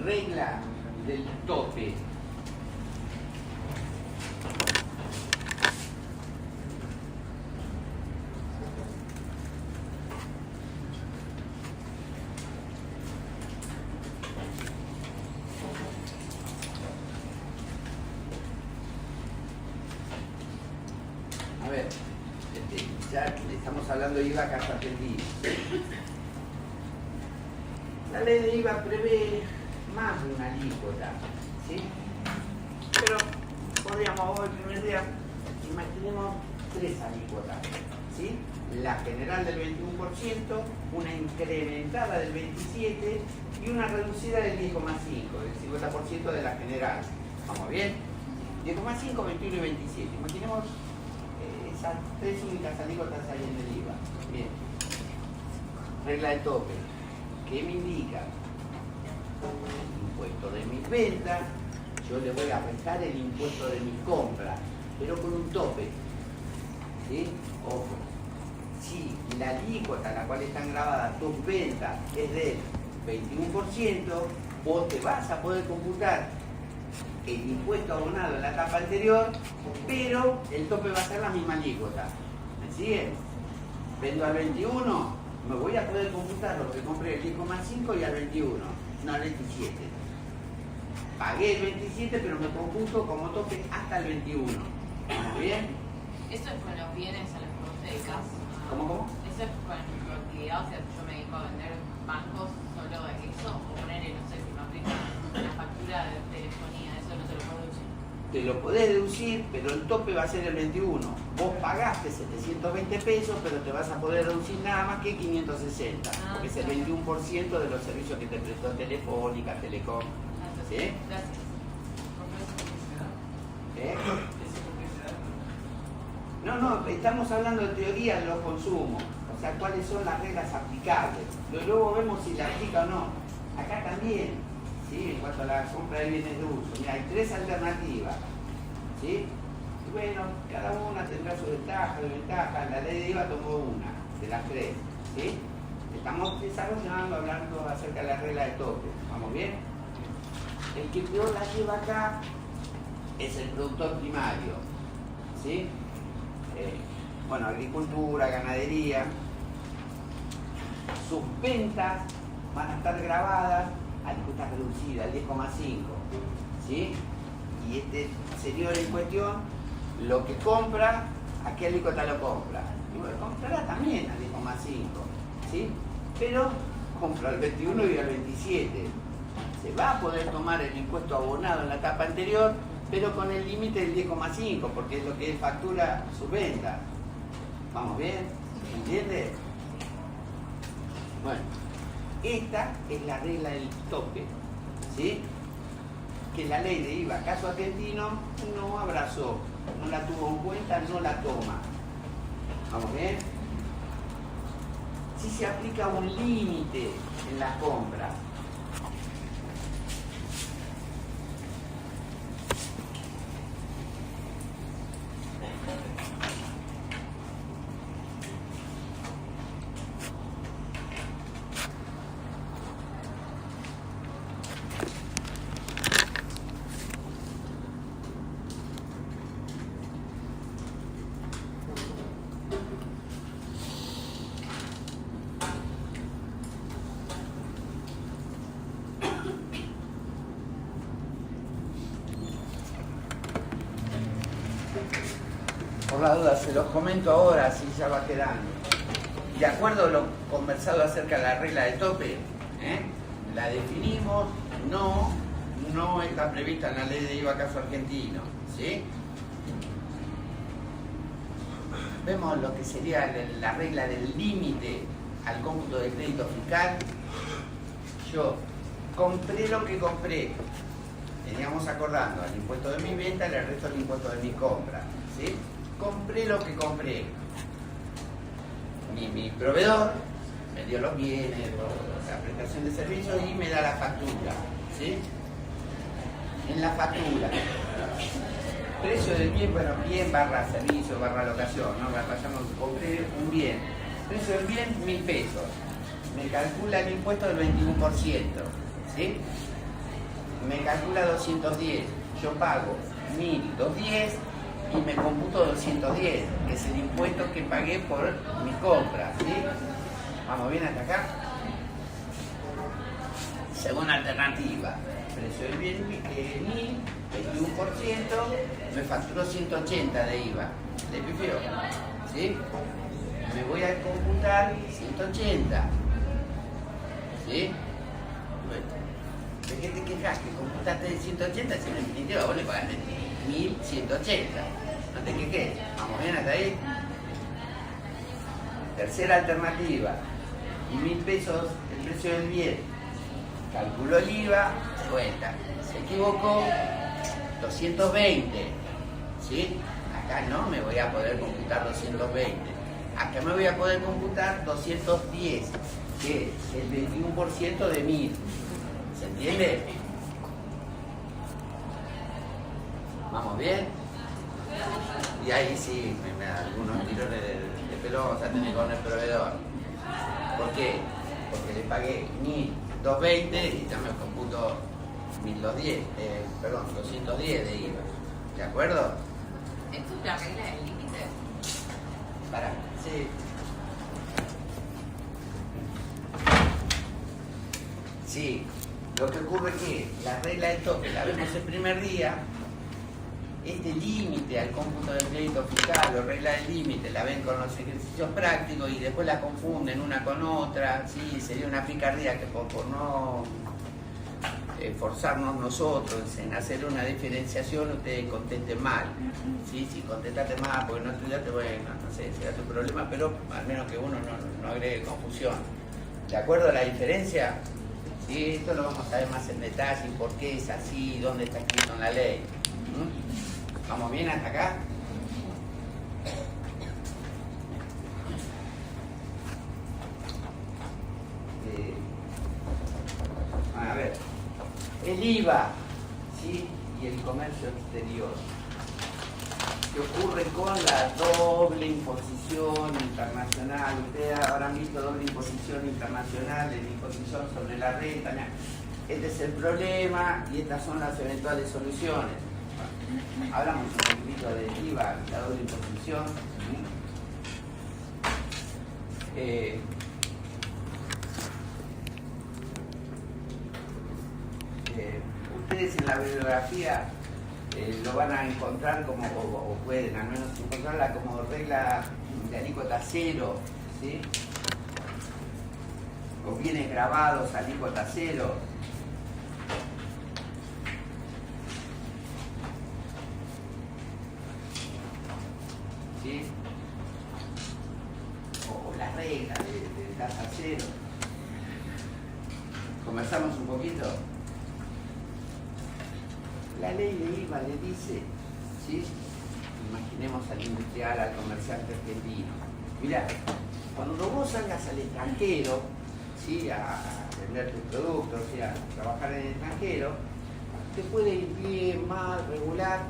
Speaker 1: Regla del tope. A ver, ya estamos hablando de IVA caso argentino. La ley de IVA prevé más de una alícuota, ¿sí? Pero podríamos hoy, el primer día, imaginemos 3 alícuotas, ¿sí? La general del 21%, una incrementada del 27% y una reducida del 10,5%, del 50% de la general. ¿Vamos bien? 10,5, 21 y 27. Imaginemos esas 3 únicas alícuotas ahí en el IVA. Bien. Regla de tope. ¿Qué me indica? El impuesto de mis ventas, yo le voy a restar el impuesto de mis compras, pero con un tope, ¿sí? Ojo, si la alícuota a la cual están grabadas tus ventas es del 21%, vos te vas a poder computar el impuesto abonado en la etapa anterior, pero el tope va a ser la misma alícuota. ¿Me siguen? Vendo al 21, me voy a poder computar lo que compré el 10,5 y al 21, no al 27. Pagué el 27, pero me computo como tope hasta el 21. ¿Estamos bien?
Speaker 3: Eso es con los bienes a los que vos te dedicas.
Speaker 1: ¿Cómo?
Speaker 3: Eso es con tu actividad, o sea, yo me dedico a vender bancos solo de eso, o ponerle, no sé, si me aplica una factura de telefonía, eso no te lo puedo decir.
Speaker 1: Te lo podés deducir, pero el tope va a ser el 21. Vos pagaste 720 pesos, pero te vas a poder deducir nada más que 560, porque es el 21% de los servicios que te prestó Telefónica, Telecom. ¿Sí?
Speaker 3: Gracias.
Speaker 1: ¿Eh? No, estamos hablando de teoría de los consumos, o sea, cuáles son las reglas aplicables. Luego vemos si la aplica o no. Acá también, ¿sí? En cuanto a la compra de bienes de uso. Mira, hay 3 alternativas, ¿sí? Y bueno, cada una tendrá su ventaja, desventaja. La ley de IVA tomó una de las 3, ¿sí? Estamos desarrollando, hablando acerca de la regla de tope. ¿Vamos bien? El que peor la lleva acá es el productor primario, ¿sí? Bueno, agricultura, ganadería. Sus ventas van a estar grabadas a alícuota reducida, al 10,5, ¿sí? Y este señor en cuestión, lo que compra, ¿a qué alícuota lo compra? Y bueno, comprará también al 10,5, ¿sí? Pero compra al 21 y al 27. Se va a poder tomar el impuesto abonado en la etapa anterior, pero con el límite del 10,5, porque es lo que él factura su venta. ¿Vamos bien? ¿Entiende? Bueno, esta es la regla del tope, ¿sí? Que la ley de IVA caso argentino no abrazó, no la tuvo en cuenta, no la toma. ¿Vamos bien? Si se aplica un límite en las compras. Por la duda, se los comento ahora, así ya va quedando. De acuerdo a lo conversado acerca de la regla de tope, la definimos, no está prevista en la ley de IVA caso argentino, ¿sí? Vemos lo que sería la regla del límite al cómputo de crédito fiscal. Yo compré lo que compré, teníamos acordando el impuesto de mi venta, le resto el impuesto de mi compra, ¿sí? Compré lo que compré. Mi proveedor me dio los bienes, la prestación de servicios y me da la factura, ¿sí? En la factura, precio del bien, bueno, bien barra servicio, barra locación, ¿no? Vayamos, compré un bien. Precio del bien, 1.000 pesos. Me calcula el impuesto del 21%, ¿sí? Me calcula 210. Yo pago 1.210 y me computo 210, que es el impuesto que pagué por mi compra, ¿sí? ¿Vamos bien hasta acá? Segunda alternativa, precio del bien 1.000, 21%, me facturó 180 de IVA, ¿le pifió? ¿Sí? Me voy a computar 180, ¿sí? Bueno, ¿de qué te quejas? Que computaste de 180, si en definitiva vos le pagaste 1.180, no te quejes. ¿Vamos bien hasta ahí? Tercera alternativa, y 1.000 pesos el precio del bien, calculó el IVA, cuenta, se equivocó, 220, ¿sí? Acá no me voy a poder computar 220, acá me voy a poder computar 210, que es el 21% de 1.000, ¿se entiende? ¿Vamos bien? Y ahí sí, me da algunos tirones de pelota tener con el proveedor. ¿Por qué? Porque le pagué 1.220 y ya me computo 1.210, perdón, 210 de IVA. ¿De acuerdo?
Speaker 3: ¿Esto es la regla del límite?
Speaker 1: Para, sí. Sí, lo que ocurre es que la regla de tope la vemos el primer día. Este límite al cómputo del crédito fiscal o regla del límite la ven con los ejercicios prácticos y después la confunden una con otra. Sí, sería una picardía que por no forzarnos nosotros en hacer una diferenciación ustedes contesten mal. Sí, si contestaste mal porque no estudiaste, bueno, no sé, será tu problema, pero al menos que uno no agregue confusión. ¿De acuerdo a la diferencia? Sí, esto lo vamos a ver más en detalle, por qué es así, dónde está escrito en la ley. ¿Vamos bien hasta acá? el IVA, ¿sí? Y el comercio exterior. ¿Qué ocurre con la doble imposición internacional? Ustedes habrán visto doble imposición internacional, de la imposición sobre la renta. Mirá, este es el problema y estas son las eventuales soluciones. Bueno, hablamos un poquito del IVA, la doble imposición. Ustedes en la bibliografía lo van a encontrar como, o pueden al menos encontrarla como regla de alícuota cero, ¿sí? O bienes grabados alícuota cero. ¿Sí? O la regla de tasa cero. Conversamos un poquito. La ley de IVA le dice, ¿sí? Imaginemos al industrial, al comerciante argentino. Mirá, cuando vos salgas al extranjero, ¿sí? A vender tus productos, ¿sí? A trabajar en el extranjero, te puede ir bien, mal, regular.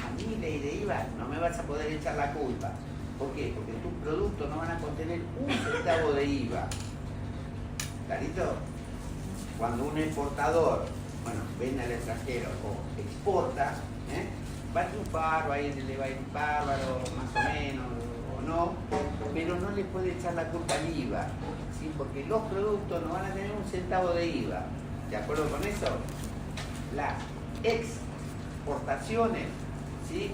Speaker 1: A mi ley de IVA no me vas a poder echar la culpa. ¿Por qué? Porque tus productos no van a contener un centavo de IVA. ¿Clarito? Cuando un exportador, bueno, vende al extranjero o exporta, va a triunfar, le va a ir bárbaro, más o menos, o no, pero no le puede echar la culpa al IVA, ¿sí? Porque los productos no van a tener un centavo de IVA. ¿De acuerdo con eso? Las exportaciones, ¿sí?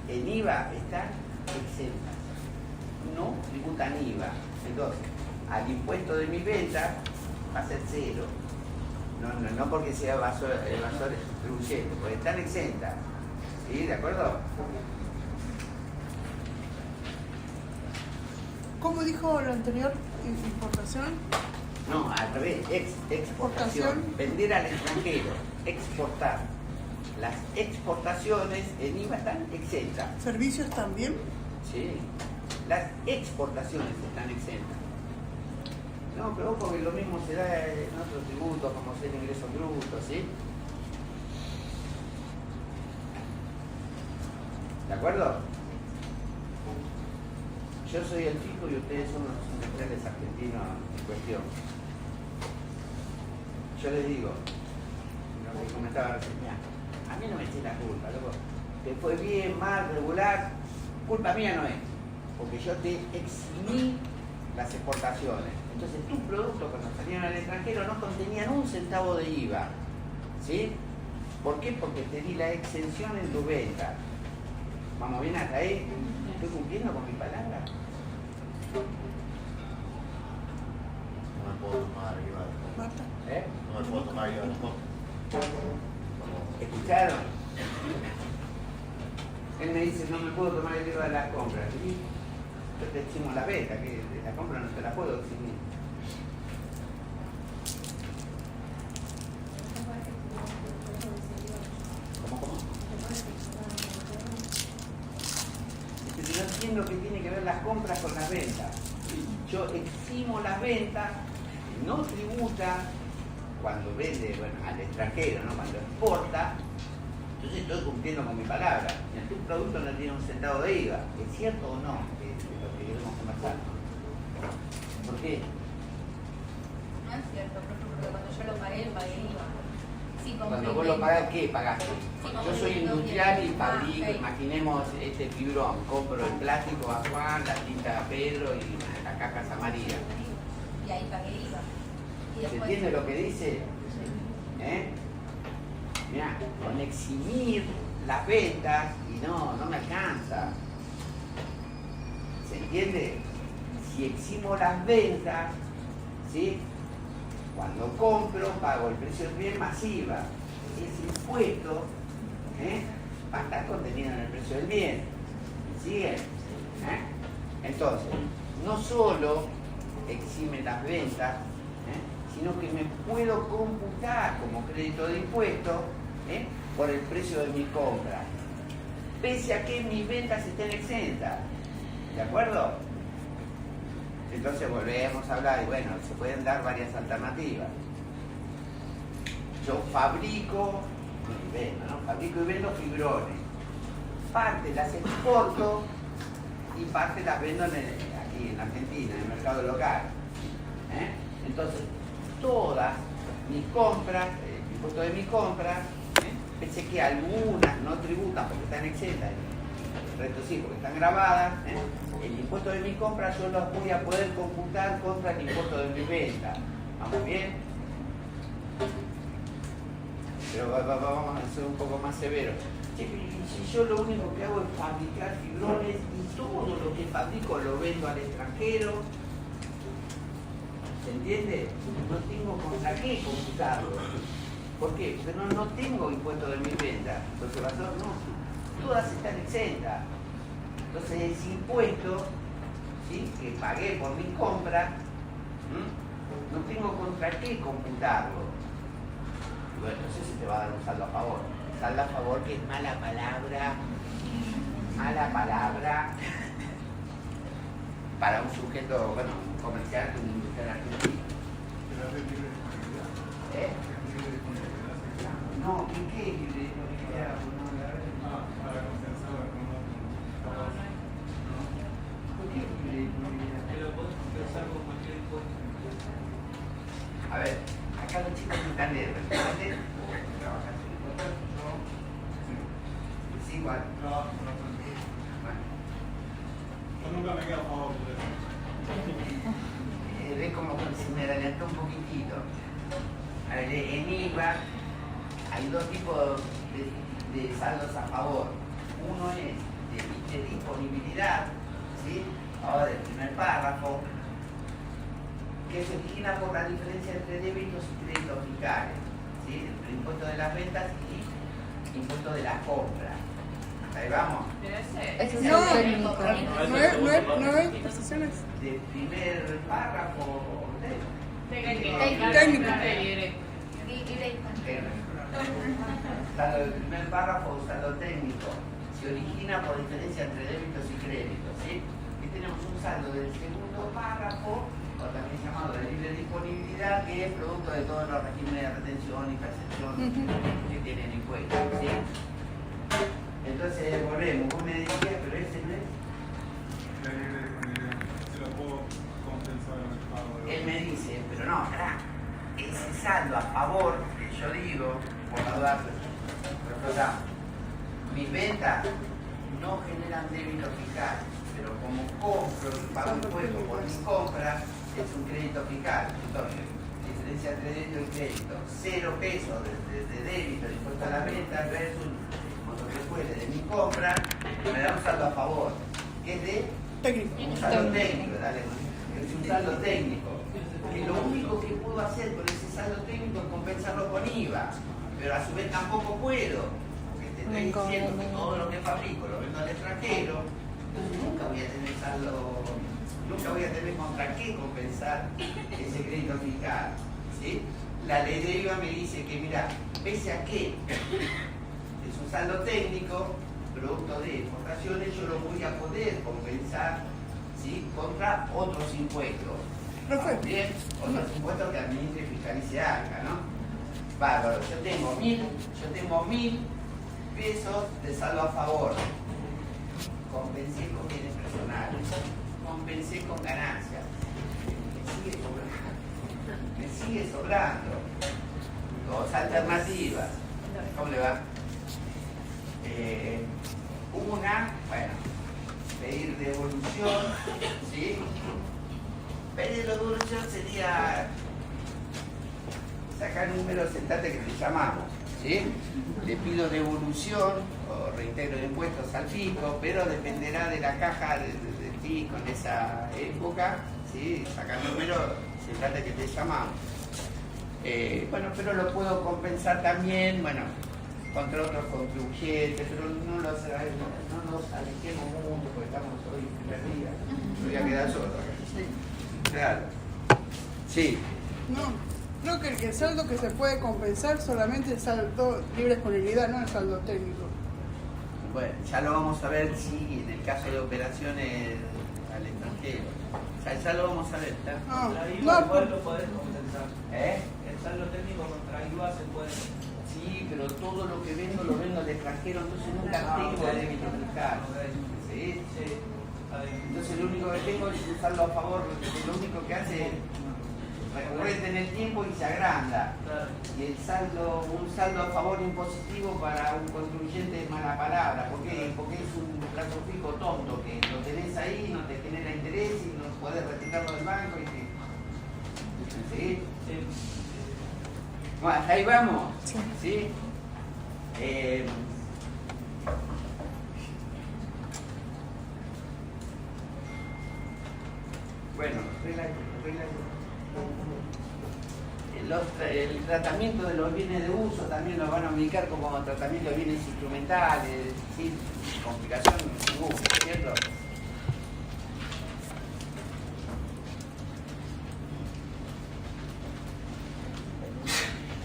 Speaker 1: En IVA están exentas, no tributan IVA. Entonces, al impuesto de mis ventas va a ser cero. No porque sea evasor distribuyente, porque están exentas. ¿Sí? ¿De acuerdo?
Speaker 5: ¿Cómo dijo lo anterior? ¿Importación?
Speaker 1: No, al revés, exportación. Vender al extranjero, exportar. Las exportaciones en IVA están exentas.
Speaker 5: ¿Servicios también?
Speaker 1: Sí, las exportaciones están exentas. No, pero ojo que lo mismo se da en otros tributos, como ser ingresos brutos, ¿sí? ¿De acuerdo? Yo soy el fijo y ustedes son los industriales argentinos en cuestión. Yo les digo, lo que comentaba recién, a mí no me eché la culpa, loco. Te fue bien, mal, regular, culpa mía no es, porque yo te eximí las exportaciones. Entonces tus productos cuando salieron al extranjero no contenían un centavo de IVA. ¿Sí? ¿Por qué? Porque te di la exención en tu venta. ¿Vamos bien hasta ahí? ¿Estoy cumpliendo con mi palabra?
Speaker 2: No me puedo tomar IVA.
Speaker 5: Marta.
Speaker 2: No me puedo tomar IVA.
Speaker 1: ¿Escucharon? Él me dice, no me puedo tomar el IVA de las compras. ¿Sí? Yo te eximo la venta, que de la compra no te la puedo eximir. ¿Cómo? Es que no entiendo que tiene que ver las compras con las ventas. Yo eximo las ventas, no tributa cuando vende, bueno, al extranjero, ¿no? Cuando exporta. Entonces estoy cumpliendo con mi palabra. Tu producto no tiene un centavo de IVA. ¿Es cierto o no? Es lo que queremos conversar. ¿Por qué?
Speaker 6: No es cierto, porque cuando yo lo pagué IVA. Sí,
Speaker 1: Cuando vos lo pagás, ¿qué pagaste?
Speaker 6: Sí,
Speaker 1: Yo soy industrial y fabrico, imaginemos este fibrón. Compro el plástico a Juan, la tinta a Pedro y las cajas a María.
Speaker 6: Y ahí pagué IVA. Y
Speaker 1: ¿Se
Speaker 6: después,
Speaker 1: entiende lo que dice? Mirá, con eximir las ventas y no me alcanza. ¿Se entiende? Si eximo las ventas, ¿sí? Cuando compro pago el precio del bien más IVA. Ese impuesto va a estar contenido en el precio del bien. ¿Me siguen? Entonces, no solo exime las ventas, sino que me puedo computar como crédito de impuesto por el precio de mi compra, pese a que mis ventas estén exentas. ¿De acuerdo? Entonces volvemos a hablar y bueno, se pueden dar varias alternativas. yo fabrico y vendo, ¿no? Fabrico y vendo fibrones. Parte las exporto y parte las vendo aquí en Argentina, en el mercado local. Entonces, todas mis compras, el impuesto de mis compras, pese que algunas no tributan porque están exentas, el resto sí, porque están grabadas, el impuesto de mis compras yo los voy a poder computar contra el impuesto de mi venta. ¿Vamos bien? Pero vamos a ser un poco más severos. Si yo lo único que hago es fabricar fibrones y todo lo que fabrico lo vendo al extranjero, ¿se entiende? No tengo contra qué computarlo. ¿Por qué? Porque no tengo impuesto de mi venta. Los evasores no, todas están exentas. Entonces ese impuesto, ¿sí?, que pagué por mi compra, no tengo contra qué computarlo. Bueno, entonces se te va a dar un saldo a favor. Saldo a favor, que es mala palabra para un sujeto, bueno, un comerciante, un industrial argentino. No, ¿qué es libre de disponibilidad?
Speaker 2: Para compensar
Speaker 1: ¿Por qué es libre de disponibilidad?
Speaker 4: Pero podés compensar con cualquier impuesto.
Speaker 1: A ver, acá los chicos no están de repente, trabajan en el hotel, sí, igual. Bueno,
Speaker 2: Yo nunca me quedo a favor de eso.
Speaker 1: Ve como se me adelantó un poquitito. A ver, en IVA hay dos tipos de saldos a favor. Uno es de disponibilidad, ¿sí? Ahora del primer párrafo, que se origina por la diferencia entre débitos y créditos fiscales, ¿sí? El impuesto de las ventas y impuesto de las compras. Ahí vamos.
Speaker 3: Pero
Speaker 6: Eso
Speaker 3: ese
Speaker 5: No,
Speaker 3: técnico.
Speaker 5: no hay prestaciones.
Speaker 1: Del primer párrafo,
Speaker 5: Técnico.
Speaker 1: Saldo del primer párrafo o saldo técnico se origina por diferencia entre débitos y créditos, ¿sí? Y tenemos un saldo del segundo párrafo, o también llamado de libre disponibilidad, que es producto de todos los regímenes de retención y percepción que tienen impuestos, ¿sí? Entonces volvemos, vos me decías, pero ese no es.
Speaker 2: La libre disponibilidad. Si lo puedo compensar en el pago de
Speaker 1: Él me dice, pero no, pará, ese saldo a favor que yo digo, por la duda, mis ventas no generan débito fiscal, pero como compro y pago impuestos por mis compras, es un crédito fiscal. Entonces, diferencia entre débito y crédito, 0 pesos de débito de impuesto a las ventas versus lo que puede de mi compra, me da un saldo a favor, que es de
Speaker 5: Técnico.
Speaker 1: un saldo técnico, dale, es un saldo técnico. Que lo único que puedo hacer con ese saldo técnico es compensarlo con IVA, pero a su vez tampoco puedo, porque te estoy diciendo que todo lo que fabrico lo vendo al extranjero, entonces nunca voy a tener saldo, nunca voy a tener contra qué compensar ese crédito fiscal, ¿sí? La ley de IVA me dice que, mira, pese a que es un saldo técnico, producto de exportaciones, yo lo voy a poder compensar, ¿sí?, contra otros impuestos.
Speaker 5: Perfecto.
Speaker 1: Bien, otros impuestos que administre, fiscalice y haga, ¿no? Bárbaro, yo tengo 1.000 pesos de saldo a favor. Compensé con bienes personales, compensé con ganancias. Me sigue sobrando. Dos alternativas. ¿Cómo le va? Una, bueno, pedir devolución, ¿sí? Pedir devolución sería sacar número, sentate que te llamamos, ¿sí? Le pido devolución o reintegro de impuestos al fisco, pero dependerá de la caja del fisco en esa época, ¿sí? Sacar número, sentate que te llamamos. Bueno, pero lo puedo compensar también, bueno, contra otros contribuyentes, pero no nos alejemos mucho porque estamos hoy perdidos. Me voy a quedar solo acá. Claro. Sí.
Speaker 5: No, creo que el saldo que se puede compensar solamente es saldo libre de disponibilidad, no el saldo técnico.
Speaker 1: Bueno, ya lo vamos a ver si en el caso de operaciones al extranjero. O sea, ya lo vamos a ver, ¿está?
Speaker 5: Ah,
Speaker 4: Contra
Speaker 5: no,
Speaker 4: IVA igual lo podés compensar.
Speaker 1: ¿Eh?
Speaker 4: El saldo técnico contra IVA se puede.
Speaker 1: Sí, pero todo lo que vendo lo vendo al extranjero, entonces nunca tengo débito fiscal. ¿Sí?
Speaker 4: Sí.
Speaker 1: Entonces lo único que tengo es usarlo a favor, lo único que hace es recurrente en el tiempo y se agranda.
Speaker 4: Claro.
Speaker 1: Y el saldo, un saldo a favor impositivo para un contribuyente es mala palabra. ¿Por qué? Porque es un plazo fijo tonto, que lo tenés ahí, no te genera interés y no podés retirarlo del banco y te... ¿Sí?
Speaker 4: Sí.
Speaker 1: Bueno, hasta ahí vamos.
Speaker 5: Sí.
Speaker 1: ¿Sí? Bueno, el tratamiento de los bienes de uso también lo van a ubicar como tratamiento de bienes instrumentales, sin complicación ninguna, ¿cierto?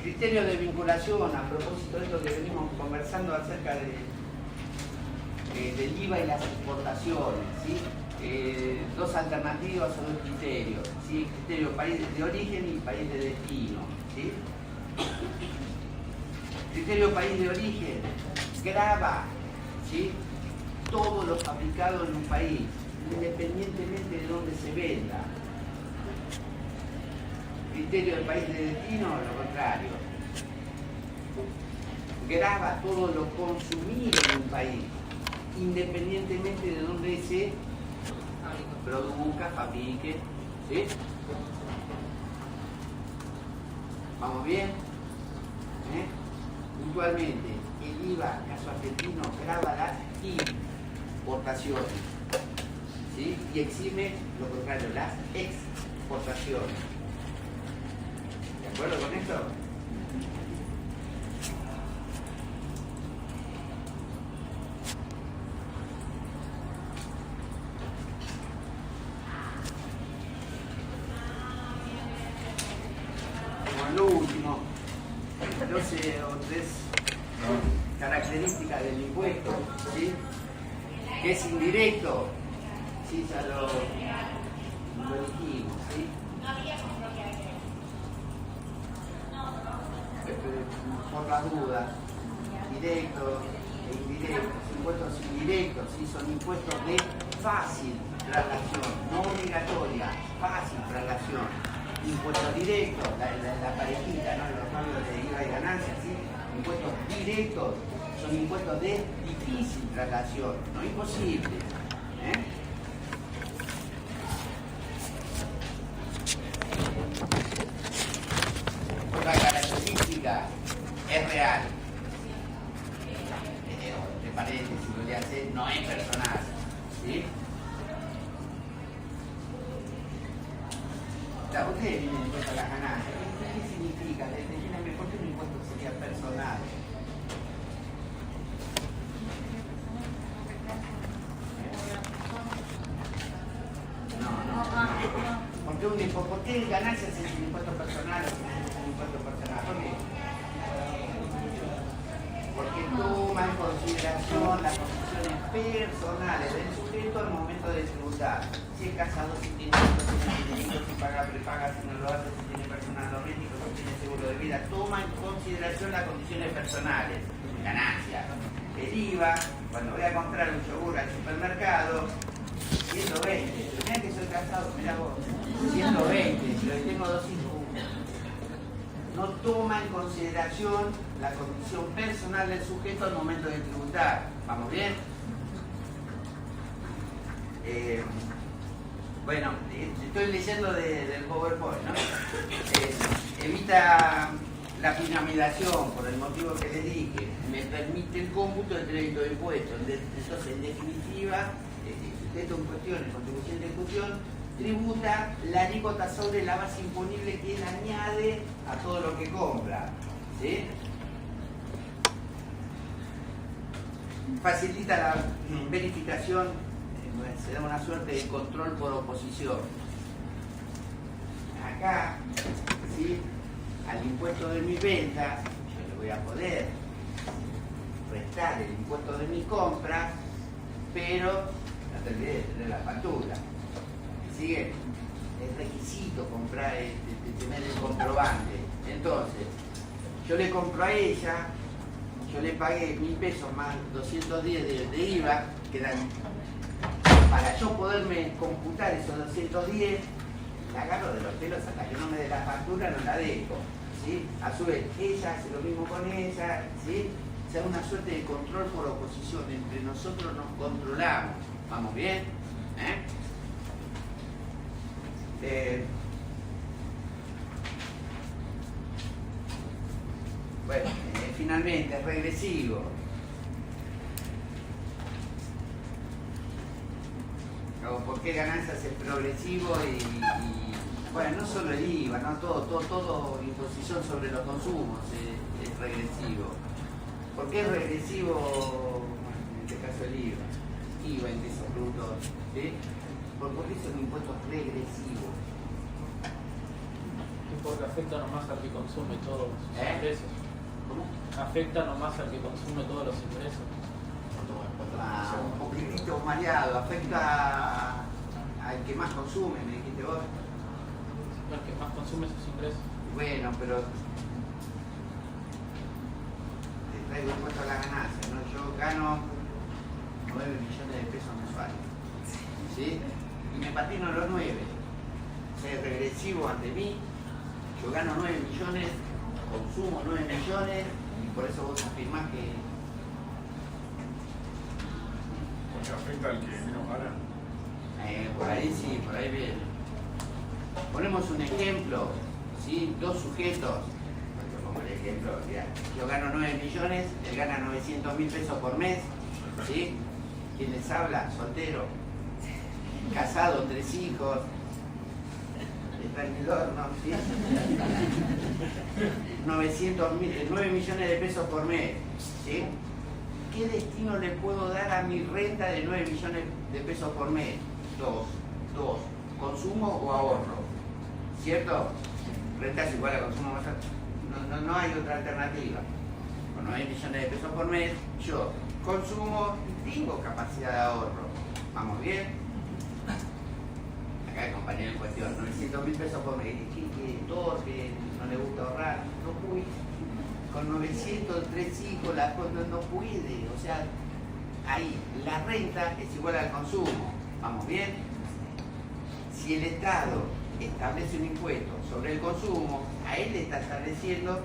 Speaker 1: Criterio de vinculación, a propósito de esto que venimos conversando acerca del IVA y las exportaciones, ¿sí? Dos alternativas o dos criterios, ¿sí? Criterio país de origen y país de destino, ¿sí? Criterio país de origen grava, ¿sí? Todo lo fabricado en un país, independientemente de dónde se venda. Criterio del país de destino, lo contrario. Grava todo lo consumido en un país, independientemente de dónde se produzca, fabrique, ¿sí? ¿Vamos bien? Puntualmente, el IVA, caso argentino, grava las importaciones, ¿sí? Y exime, lo contrario, las exportaciones. ¿De acuerdo con esto? Lo último, 12 o 3 características del impuesto, ¿sí? Que es indirecto, ¿sí? Ya lo dijimos, ¿sí? Por las dudas, directos e indirectos, impuestos indirectos, ¿sí? Son impuestos de fácil traslación, no obligatoria, fácil traslación. Impuestos directos, la parejita, ¿no? Los cambios de IVA y ganancias, ¿sí? Impuestos directos son impuestos de difícil traslación, no imposible. Otra característica es real. Entre paréntesis, lo voy a hacer, no es personal, ¿sí? Ustedes vienen en cuenta las ganancias. ¿Qué significa? Defíname por qué un impuesto sería personal. No. ¿Por qué ganancias es un impuesto personal o es un impuesto personal? ¿Por qué? Porque toma en consideración las condiciones personales del sujeto al momento de tributar. Si es casado, si tiene hijos, si paga prepaga, si no lo hace, si tiene personal doméstico, si tiene seguro de vida, toma en consideración las condiciones personales, ganancias. El IVA, cuando voy a comprar un yogur al supermercado, 120, pero mirá que soy casado, mirá vos, 120, pero tengo 2 hijos. No toma en consideración la condición personal del sujeto al momento de tributar. ¿Vamos bien? Bueno, estoy leyendo del PowerPoint, ¿no? Evita la piramidalización, por el motivo que les dije. Me permite el cómputo del crédito de impuestos. Entonces, en definitiva, sujeto en cuestión, el contribuyente en cuestión, tributa la alícuota sobre la base imponible que él añade a todo lo que compra, ¿sí? Facilita la verificación, se da una suerte de control por oposición. Acá, ¿sí? Al impuesto de mi venta, yo le voy a poder restar el impuesto de mi compra, pero no te olvides de tener la factura. ¿Sigue? Es requisito comprar, tener el comprobante. Entonces, yo le compro a ella, yo le pagué 1.000 pesos más 210 de IVA, que eran, para yo poderme computar esos 210, la agarro de los pelos hasta que no me dé la factura, no la dejo. ¿Sí? A su vez, ella hace lo mismo con ella, ¿sí? O sea, una suerte de control por oposición, entre nosotros nos controlamos. ¿Vamos bien? Bueno, finalmente, es regresivo. ¿Por qué ganancias es progresivo y bueno, no solo el IVA, ¿no? todo imposición sobre los consumos es regresivo. ¿Por qué es regresivo, en este caso el IVA? IVA en esos productos, ¿sí? ¿Por qué es un impuesto regresivo?
Speaker 7: Porque afecta nomás al que consume todos los ingresos.
Speaker 1: ¿Cómo?
Speaker 7: Afecta nomás al que consume todos los ingresos.
Speaker 1: Un poquitito mareado, afecta al que más consume, me dijiste vos.
Speaker 7: El que más consume sus ingresos.
Speaker 1: Bueno, pero te traigo impuesto a la ganancia, ¿no? Yo gano 9 millones de pesos mensuales, ¿sí? Y me patino los 9. O sea, es regresivo ante mí. Yo gano 9 millones, consumo 9 millones, y por eso vos afirmás que...
Speaker 2: Porque afecta al que menos gana.
Speaker 1: Por ahí sí, por ahí viene. Ponemos un ejemplo, ¿sí? Dos sujetos. Yo pongo el ejemplo, ya. Yo gano 9 millones, él gana 900.000 pesos por mes, ¿sí? ¿Quién les habla? Soltero, casado, 3 hijos, está en el horno, ¿sí? 9 millones de pesos por mes, ¿sí? ¿Qué destino le puedo dar a mi renta de 9 millones de pesos por mes? Dos. ¿Consumo o ahorro? ¿Cierto? Renta es igual a consumo más alto. No hay otra alternativa. Con 9 millones de pesos por mes, yo consumo y tengo capacidad de ahorro. ¿Vamos bien? Acá el compañero en cuestión, 900.000 pesos por mes. Que torpe, no le gusta ahorrar. No puede. Con 903 hijos la cosa no puede. O sea, ahí la renta es igual al consumo. ¿Vamos bien? Si el Estado establece un impuesto sobre el consumo, a él le está estableciendo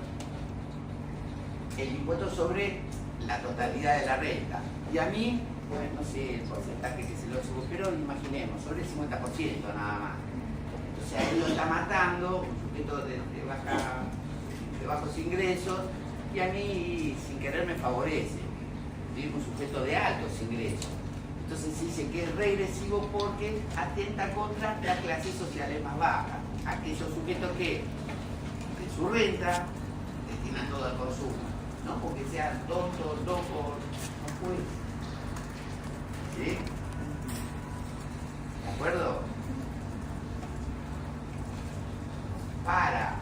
Speaker 1: el impuesto sobre la totalidad de la renta. Y a mí, bueno, no sé el porcentaje que se lo sube, pero imaginemos, sobre el 50% nada más. Entonces a él lo está matando, un sujeto de bajos ingresos, y a mí sin querer me favorece, ¿sí? Un sujeto de altos ingresos. Entonces se dice que es regresivo porque atenta contra las clases sociales más bajas, aquellos sujetos que de su renta destinan todo al consumo, no porque sean tontos, locos, no puede. ¿Sí? ¿De acuerdo? Para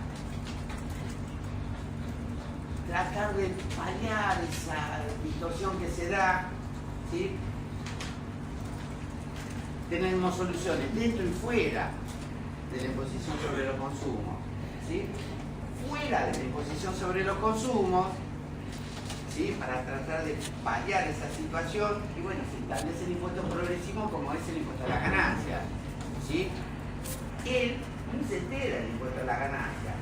Speaker 1: tratar de paliar esa distorsión que se da, ¿sí? Tenemos soluciones dentro y fuera de la imposición sobre los consumos, ¿sí? Fuera de la imposición sobre los consumos, ¿sí? Para tratar de paliar esa situación, y bueno, se establece el impuesto progresivo como es el impuesto a la ganancia, ¿sí? Él no se entera del impuesto a la ganancia,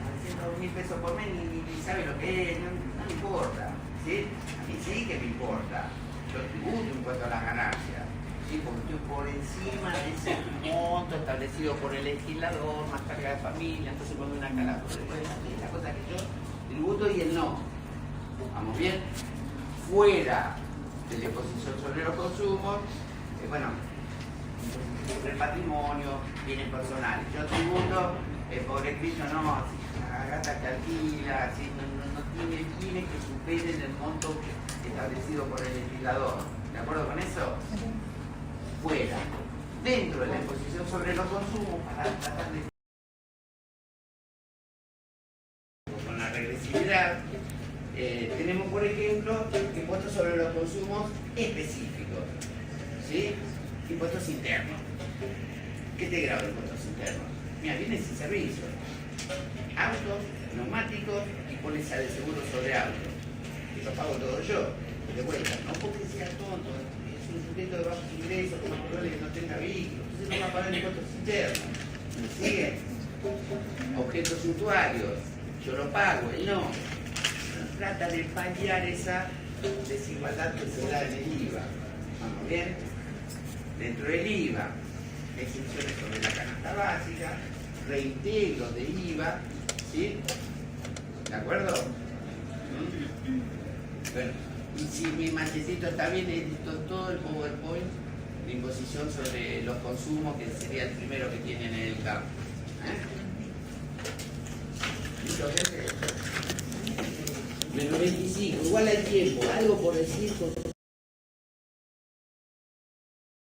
Speaker 1: 900.000 pesos por mes ni sabe lo que es, no le importa, ¿sí? A mí sí que me importa, yo tributo impuesto a la ganancia. Sí, porque estoy por encima de ese monto establecido por el legislador, más carga de familia, entonces pone una cara por después de la cosa que yo tributo y él no. ¿Vamos bien? Fuera de la imposición sobre los consumos, bueno, sobre el patrimonio, bienes personales. Yo tributo, por escrito no, la gata que alquila, no tiene bienes que superen el monto establecido por el legislador. ¿De acuerdo con eso? Fuera, dentro de la imposición sobre los consumos, para tratar de... Con la regresividad, tenemos por ejemplo impuestos sobre los consumos específicos, ¿sí? Impuestos internos. ¿Qué te graba impuestos internos? Mira, bienes y servicios. Autos, neumáticos y póliza de seguro sobre autos. Que lo pago todo yo. De vuelta, no porque sea tonto, es un sujeto de bajos ingresos, que más probable que no tenga vehículo, entonces no va a pagar impuestos internos. ¿Me siguen? Objetos suntuarios, yo lo pago, él no. Trata de paliar esa desigualdad que se da en el IVA. ¿Vamos bien? Dentro del IVA, exenciones sobre la canasta básica, reintegros de IVA, ¿sí? ¿De acuerdo? Bueno, y si mi machetito está bien, edito todo el PowerPoint de imposición sobre los consumos, que sería el primero que tienen en el campo. ¿Listo, gente? Menos 25, igual hay tiempo, algo por decir.